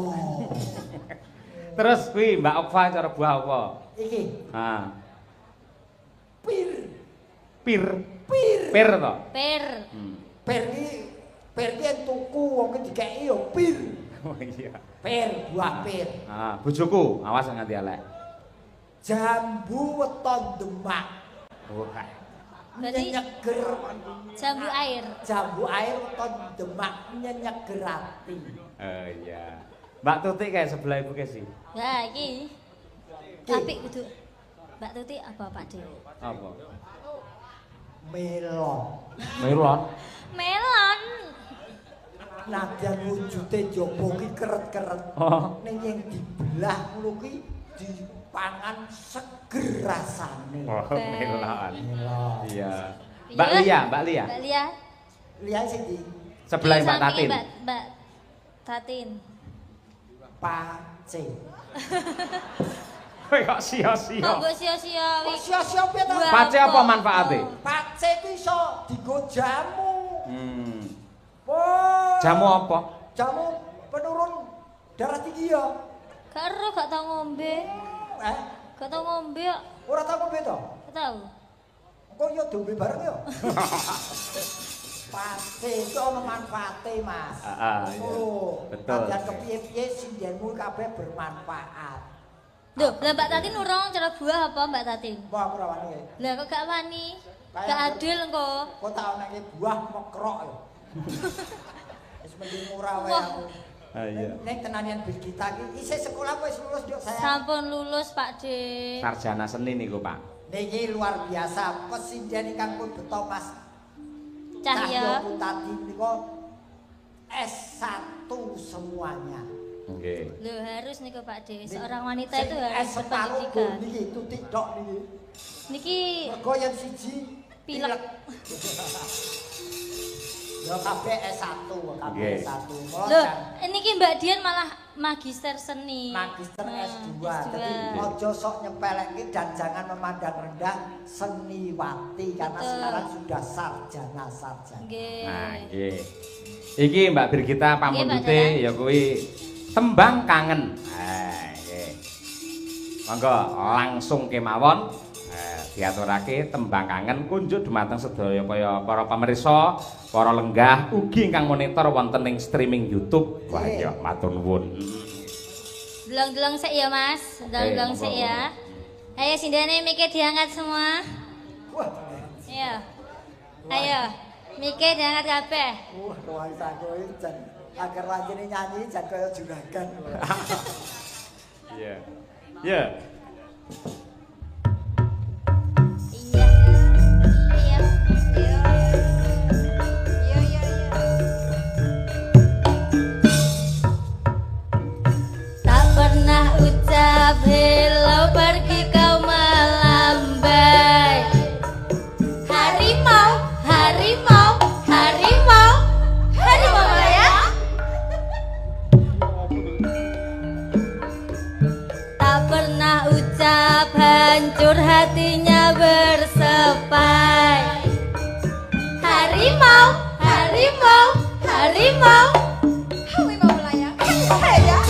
Terus kuwi Mbak Okfa cara buah apa? Iki Ah, pir. pir. Pir. Pir to? Pir. Pir ki yen tuku wong ki dikeki yo pir. Oh iya. Pir, buah pir. Ah, bojoku, awas nganti elek. Jambu weton Demak. Wah. Berarti Nyeger. jambu air. Jambu air weton Demak nyeger ati. Oh iya. Mbak Tuti kayak sebelah ibu sih. Lah iki. Tapi kudu Mbak Tuti apa Pak De? Apa? Melon. Melon. Melon. Nadyan wujude jaba ki keret-keret. Oh. Ning yang dibelah ngono ki dipangan seger rasane. Oh, melon. Melon. Iya. Mbak Lia, Mbak Lia. Mbak Lia. Lihat sing di Sebelah Di Mbak samping Tatin. Mbak Tatin. pace. Kok sia-sia. Kok mbok sia-sia Kok wi. sia-sia piye to? Buah Pace apa manfaate? Pace ku iso digo jamu. Hmm. Jamu apa? Jamu penurun darah tinggi ya. Gak ero gak tau ngombe. Gak tau ngombe kok. Ora tau ngombe to? Gak tau. Kok yo diombe bareng yo? Pace itu ono manfaate, Mas. Iya. Oh, Betul. Dan kepiye-piye sindenmu kabeh bermanfaat. Loh, lah Mbak Tatin urung cara buah apa Mbak Tatin? Wah, aku ora wani. Lah kok gak wani? Kayak Gak adil engko. Kok tak onake buah mekrok yo. Wis mending ora wae Wah. aku. Ah iya. Nek tenanian bil kita iki isih sekolah wis lulus yo saya. Sampun lulus Pak De. Sarjana seni niku, Pak. Niki luar biasa pesinden ingkang pun beto Mas Cahya. Tadi niku S1 semuanya. Nggih. Loh harus niku Pak De. Seorang wanita itu Sing harus S1 berpendidikan. niki tutik tok niki. Niki Mergo yang siji pilek. Ya kabeh S1, kabeh S1. Loh, niki Mbak Dian malah magister seni. Magister S2. S2. Jadi ojo sok nyepelekke dan jangan memandang rendah seniwati karena sekarang sudah sarjana. Nggih. Nah, nggih. Iki Mbak Birgita pamundute ya kuwi tembang kangen. Nah, nggih. Monggo langsung kemawon. Diaturake tembang kangen kunjuk dumateng sedaya kaya para pamirsa, para lenggah ugi ingkang monitor wonten ing streaming YouTube. Wah ya matur nuwun. Delong-delong sik ya Mas, delong-delong sik ya. Ayo sindane mike diangkat semua. Wah. Iya. Ayo, mike diangkat kabeh. Wah, ruang saku iki jan agar lanjene nyanyi jan kaya juragan. Iya. Iya. Hello pergi kau melambai. Harimau, harimau, harimau, harimau ya. Tak pernah ucap hancur hatinya bersepai. Harimau, harimau, harimau, harimau melayang. Ya.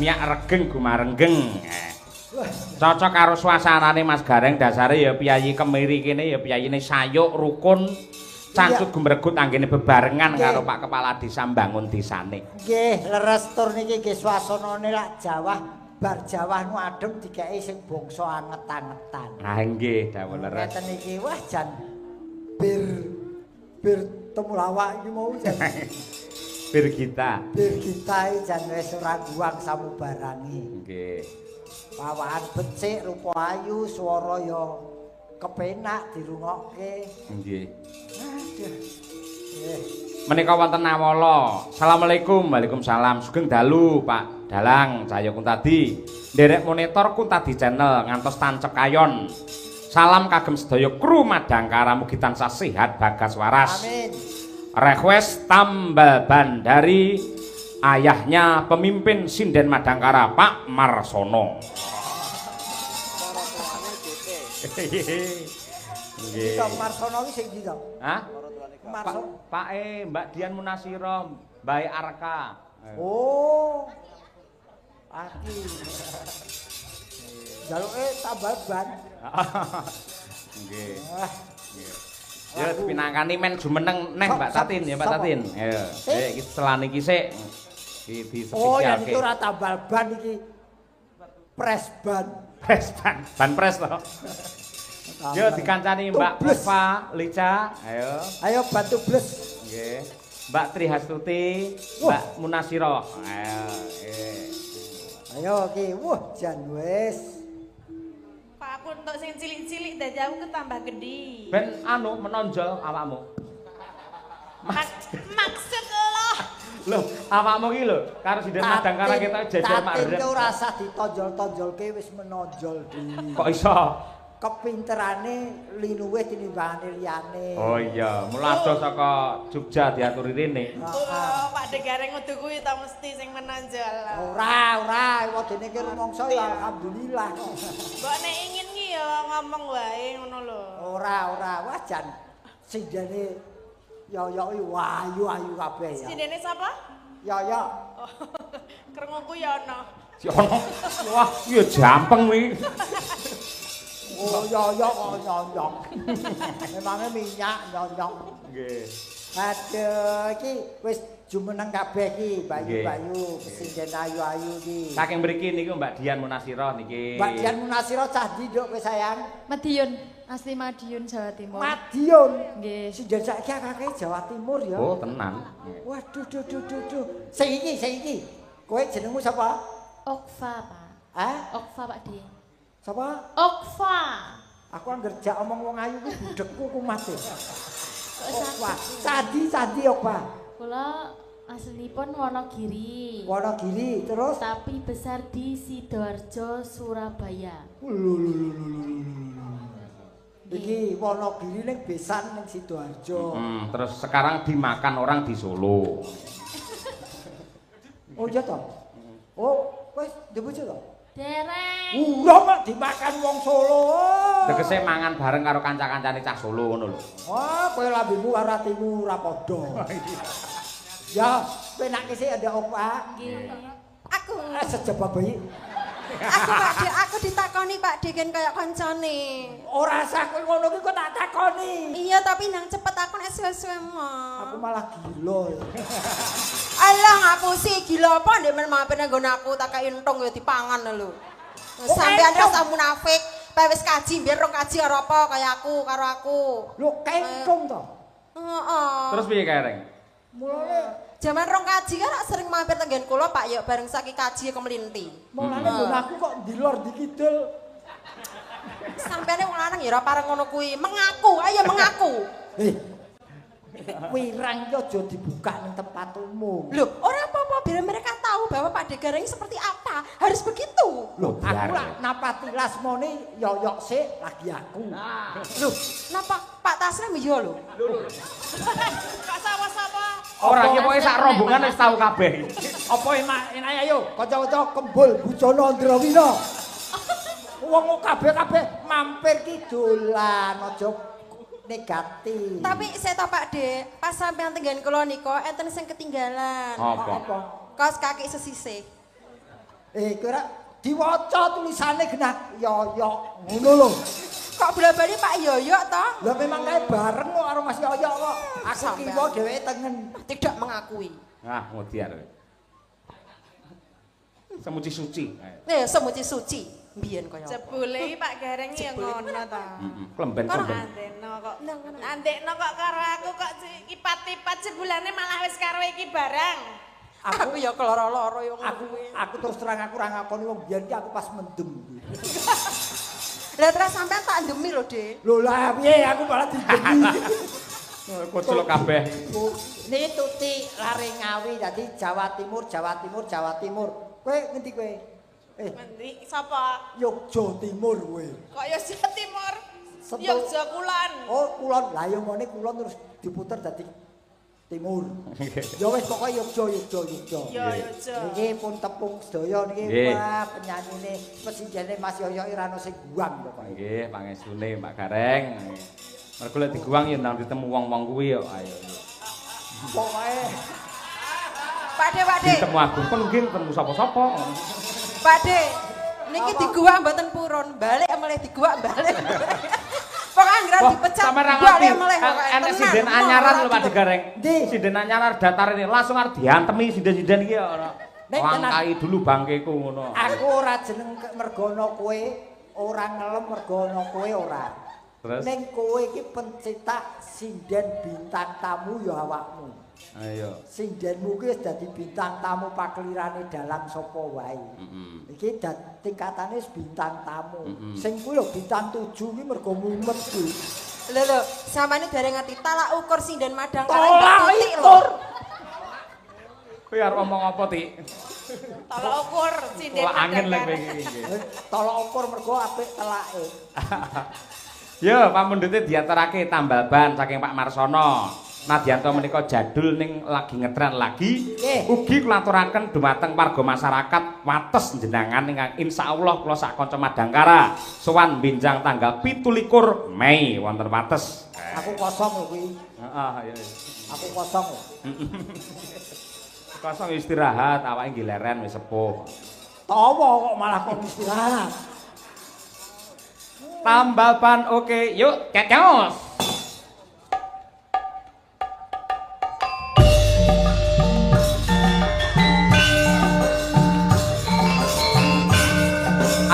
miak regeng gumarenggeng. Cocok karo suasanane Mas Gareng dasare ya piyayi kemiri kene ya piyayine sayuk rukun cangcut gumregut anggene bebarengan karo Pak Kepala Desa mbangun desane. Nggih, leres tur niki nggih suasanane lak Jawa bar Jawa nu adem dikeki sing bangsa anget-angetan. Ah nggih, dawuh leres. Ngeten iki wah jan bir temulawak iki mau jan. Bir kita jan wis ora guang samubarangi. nggih. Pawaan becik rupa ayu swara ya kepenak dirungokke. Nggih. Aduh. Menika wonten nawala. Assalamualaikum. Waalaikumsalam. Sugeng dalu Pak Dalang Cahya Kuntadi. Nderek monitor Kuntadi Channel ngantos tancep kayon. Salam kagem sedaya kru Madangkara mugi tansah sehat bagas waras. Amin. Request tambal ban dari ayahnya pemimpin Sinden Madangkara Pak Marsono. Iki Marsono iki sing ndi to? Hah? Marsono. Pak Mbak Dian Munasiro, Mbak Arka. Oh. Aki. Jaluke tambal ban. Nggih. Wah. Ya dipinangkani men jumeneng neh Mbak Tatin ya Mbak Tatin. Ayo. Iki setelan iki sik di Oh, ya iki ora tambal ban iki. Pres ban. Pres ban. Ban pres to. Yo dikancani Mbak Eva Lica. Ayo. Ayo bantu bles. Nggih. Mbak Tri Hastuti, Mbak Munasiro. Ayo. Ayo iki. Wah, jan wis. Pak pun untuk sing cilik-cilik dadi aku ketambah gede. Ben anu menonjol awakmu. Maksud lo. Loh, awakmu iki lho, karo Sinden Madangkara kita jejer marep. Tatin ora usah ditonjol-tonjolke wis menonjol dhewe. Kok iso? Kepinterane linuwih tinimbangane liyane. Oh iya, mulado saka Jogja diaturi rene. Oh, Pak Degareng ngudu kuwi ta mesti sing menonjol. Ora, wadene ki rumangsa ya alhamdulillah. Mbok nek ingin ki ya ngomong wae ngono lho. Ora, wah jan sindene yoyo iki ayu kabeh ya. Sindene sapa? Yoyo. Krunguku ya ana. Si ono. Wah, iya jampeng kuwi. Oh, yoyo kok nyonyong. Memangnya minyak nyonyong. Nggih. Aduh, iki wis jumeneng kabeh iki, Bayu-bayu, sinden ayu-ayu iki. Saking mriki niku Mbak Dian Munasiro niki. Mbak Dian Munasiro cah ndi, Nduk, kowe sayang? Madiun, asli Madiun Jawa Timur. Madiun. Nggih. Sinden saiki akeh Jawa Timur ya. Oh, tenan. Waduh, duh. Sing iki. Kowe jenengmu sapa? Okfa, Pak. Hah? Okfa, Pak D. Sapa? Okfa. Aku anggere jak omong wong ayu kuwi budhekku kumat. Kok Candi apa? Kula aslinipun Wonogiri. Wonogiri, terus? Tapi besar di Sidoarjo, Surabaya. Iki Wonogiri ning besan ning Sidoarjo. Terus sekarang dimakan orang di Solo. Oh iya toh? Oh, wis dibujuk toh? Dereng. Ura mak dimakan wong Solo. Tegese mangan bareng karo kanca-kancane cah Solo ngono lho. Wah, kowe lambemu karo atimu ora padha. Ya, kowe nek sik ada opa. Nggih. Aku. Sejaba bayi. Aku ditakoni Pak D kan kaya kancane. Ora usah kowe ngono ki kok tak takoni. Iya, tapi nang cepet aku nek suwe-suwe mah. Aku malah gila. Alah ngapusi gila apa ndek men mampir nang nggon aku tak kei entung ya dipangan lho. Sampeyan rasa munafik, bae wis kaji biar rong kaji karo apa kaya aku karo aku. Lho, kentung to. Heeh. Terus piye Kareng? Mulane Jaman rong kaji kan sering mampir teng nggen kula Pak ya bareng saki kaji kemelinti. mulane nggon aku kok ndilor dikidul. Sampeyane wong lanang ya ora pareng ngono kuwi. Mengaku, ayo mengaku. Wirang ki aja dibuka ning tempat umum. Loh, ora apa-apa biar mereka tahu bahwa Pak Degareng seperti apa. Harus begitu. Loh, aku lah napati lasmone yoyok sik lagi aku. Loh, napa Pak Taslim ya lho? Kak sapa-sapa. Ora iki pokoke sak rombongan wis tau kabeh. Apa enak ayo kanca-kanca kembul Bujono Ndrawina. Wong kabeh mampir ki dolan aja negatif. Tapi saya tahu Pak De, pas sampean tenggen kula nika enten sing ketinggalan. Apa? Kaos kaki sesisih. Kowe ora diwaca tulisane genah Yoyo ngono lho. Kok bola-bali Pak Yoyo to? Lah memang kae bareng kok karo Mas Yoyo kok. Aku kiwa dheweke tengen. Tidak mengakui. Ah, ngodiar. Semuci suci. Semuci suci. Mbiyen kaya. Jebule Pak Gareng ya ngono to. Klemben. Andekno kok karo aku kok kipat-kipat sebulane malah wis karo iki barang. Aku ya keloro-loro yo Aku terus terang aku ora ngakoni wong biyen ki aku pas mendem. Lah terus sampean tak ndemi lho, Dik. Lho lah piye aku malah didemi. Koclok kabeh. Niki Tuti lare Ngawi dadi Jawa Timur. Kowe ngendi kowe? Ngendi sapa? Yogya Timur kowe. Kok ya Jawa Timur? Yogya Kulon. Oh, Kulon. Lah ya ngene Kulon terus diputer dadi Timur. Ya wis pokoke Yogya. Ya Yogya. Niki pun tepung sedaya niki wah penyanyine mesinjene Mas Yoyo ora ono sing guang pokoke. Nggih, pangesune Mbak Gareng. Mergo lek diguang ya nang ditemu wong-wong kuwi yo ayo. Pokoke Pakde. Ditemu aku pun nggih ketemu sapa-sapa. Pakde, niki diguak mboten purun, balik melih diguak balik. Pokoke anggere dipecat, balik melih. Enek sinden anyaran lho Pak Gareng. Sinden anyar datar ini langsung arep diantemi sinden-sinden iki ora. Langkai dulu bangkeku ngono. Aku ora jeneng mergono kowe, ora ngelem mergono kowe ora. Terus ning kowe iki pencetak sinden bintang tamu ya awakmu. Ayo. Sindenmu ki wis dadi bintang tamu paklirane dalang sapa wae. Iki tingkatane bintang tamu. Sing kuwi lho bintang 7 ki mergo mumet kuwi. Lho, sampeyan dereng ngerti talak ukur sinden madang tolak ukur. Kowe arep ngomong apa, Tik? Tolak ukur sinden madang. Angin lek kowe iki. Tolak ukur mergo apik telake. Yo, pamundhute diaturake tambal ban saking Pak Marsono. Nadianto menika jadul ning lagi ngetren lagi. Ugi kula aturaken dumateng warga masyarakat wates jenengan ingkang insyaallah kula sak kanca Madangkara sowan benjang tanggal 17 Mei wonten wates. Aku kosong lho kuwi. Heeh, iya. Aku kosong. Kosong istirahat, awake nggih leren wis sepuh. Tawa kok malah kok istirahat. Tambal ban oke, yuk kekos.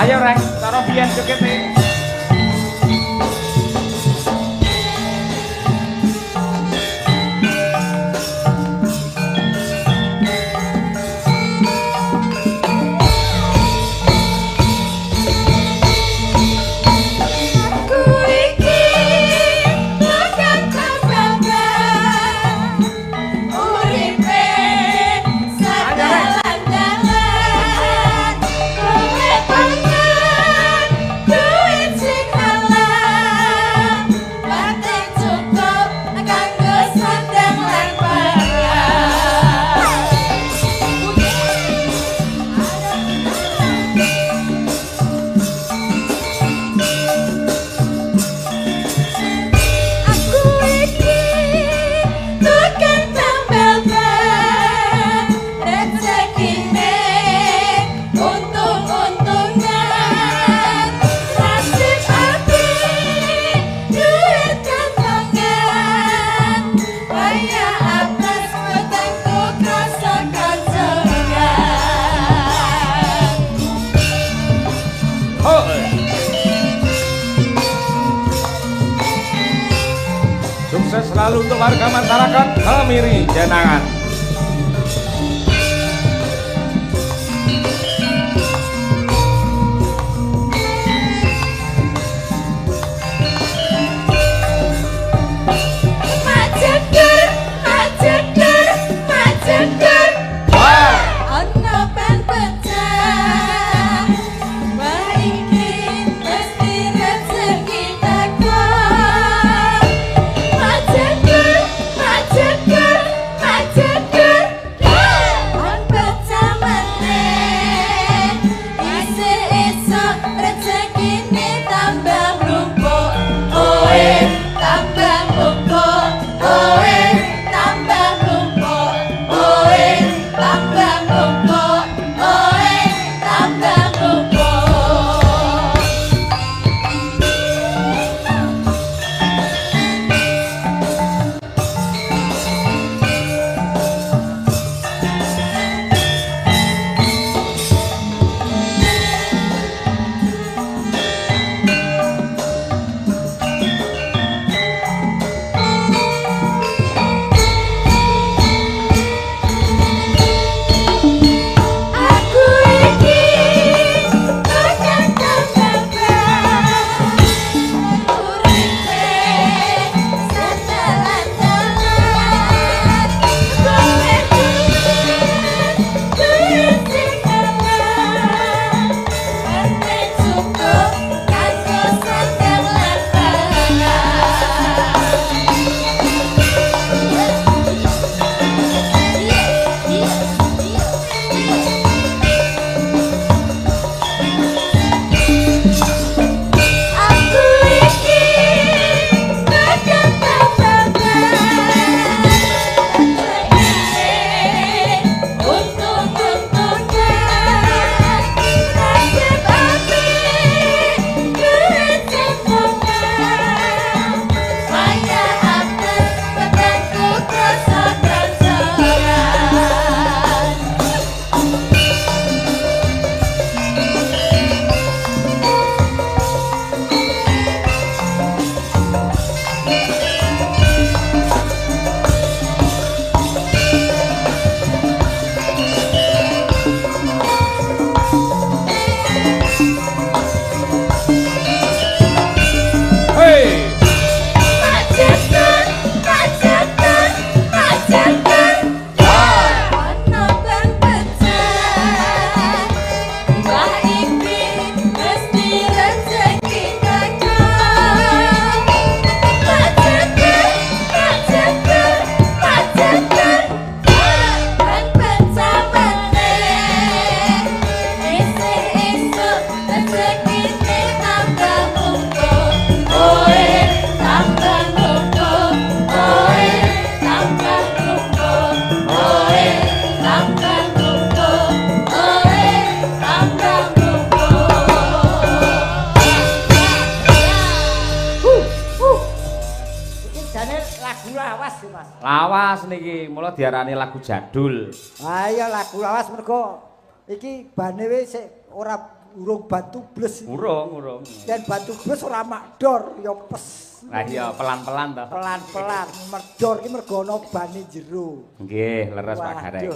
Ayo Reng, cara biyen jogete. Selalu untuk warga masyarakat Kemiri Jenangan. Majegur, niki, mula diarani lagu jadul. Ah iya lagu lawas mergo iki bane wis ora urung batu bles. Urung. Dan batu bles ora makdor ya pes. Lah iya pelan-pelan to. Pelan-pelan medor ki mergo ana bane jero. Nggih, leres Pak Gareng.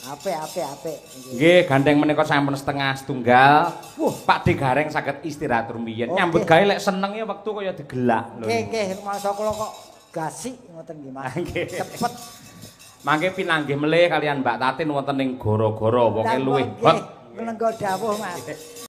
Apik. Nggih, gandeng menika sampun setunggal. Pak De Gareng saged istirahat rumiyin. Nyambut gawe lek seneng ya wektu kaya digelak lho. Nggih, mangsa kula kok gasik ngoten nggih Mas. Cepet. Mangke pinanggih melih kalian Mbak Tatin wonten ing gara-gara wonge luwih hot. Menenggo dawuh Mas.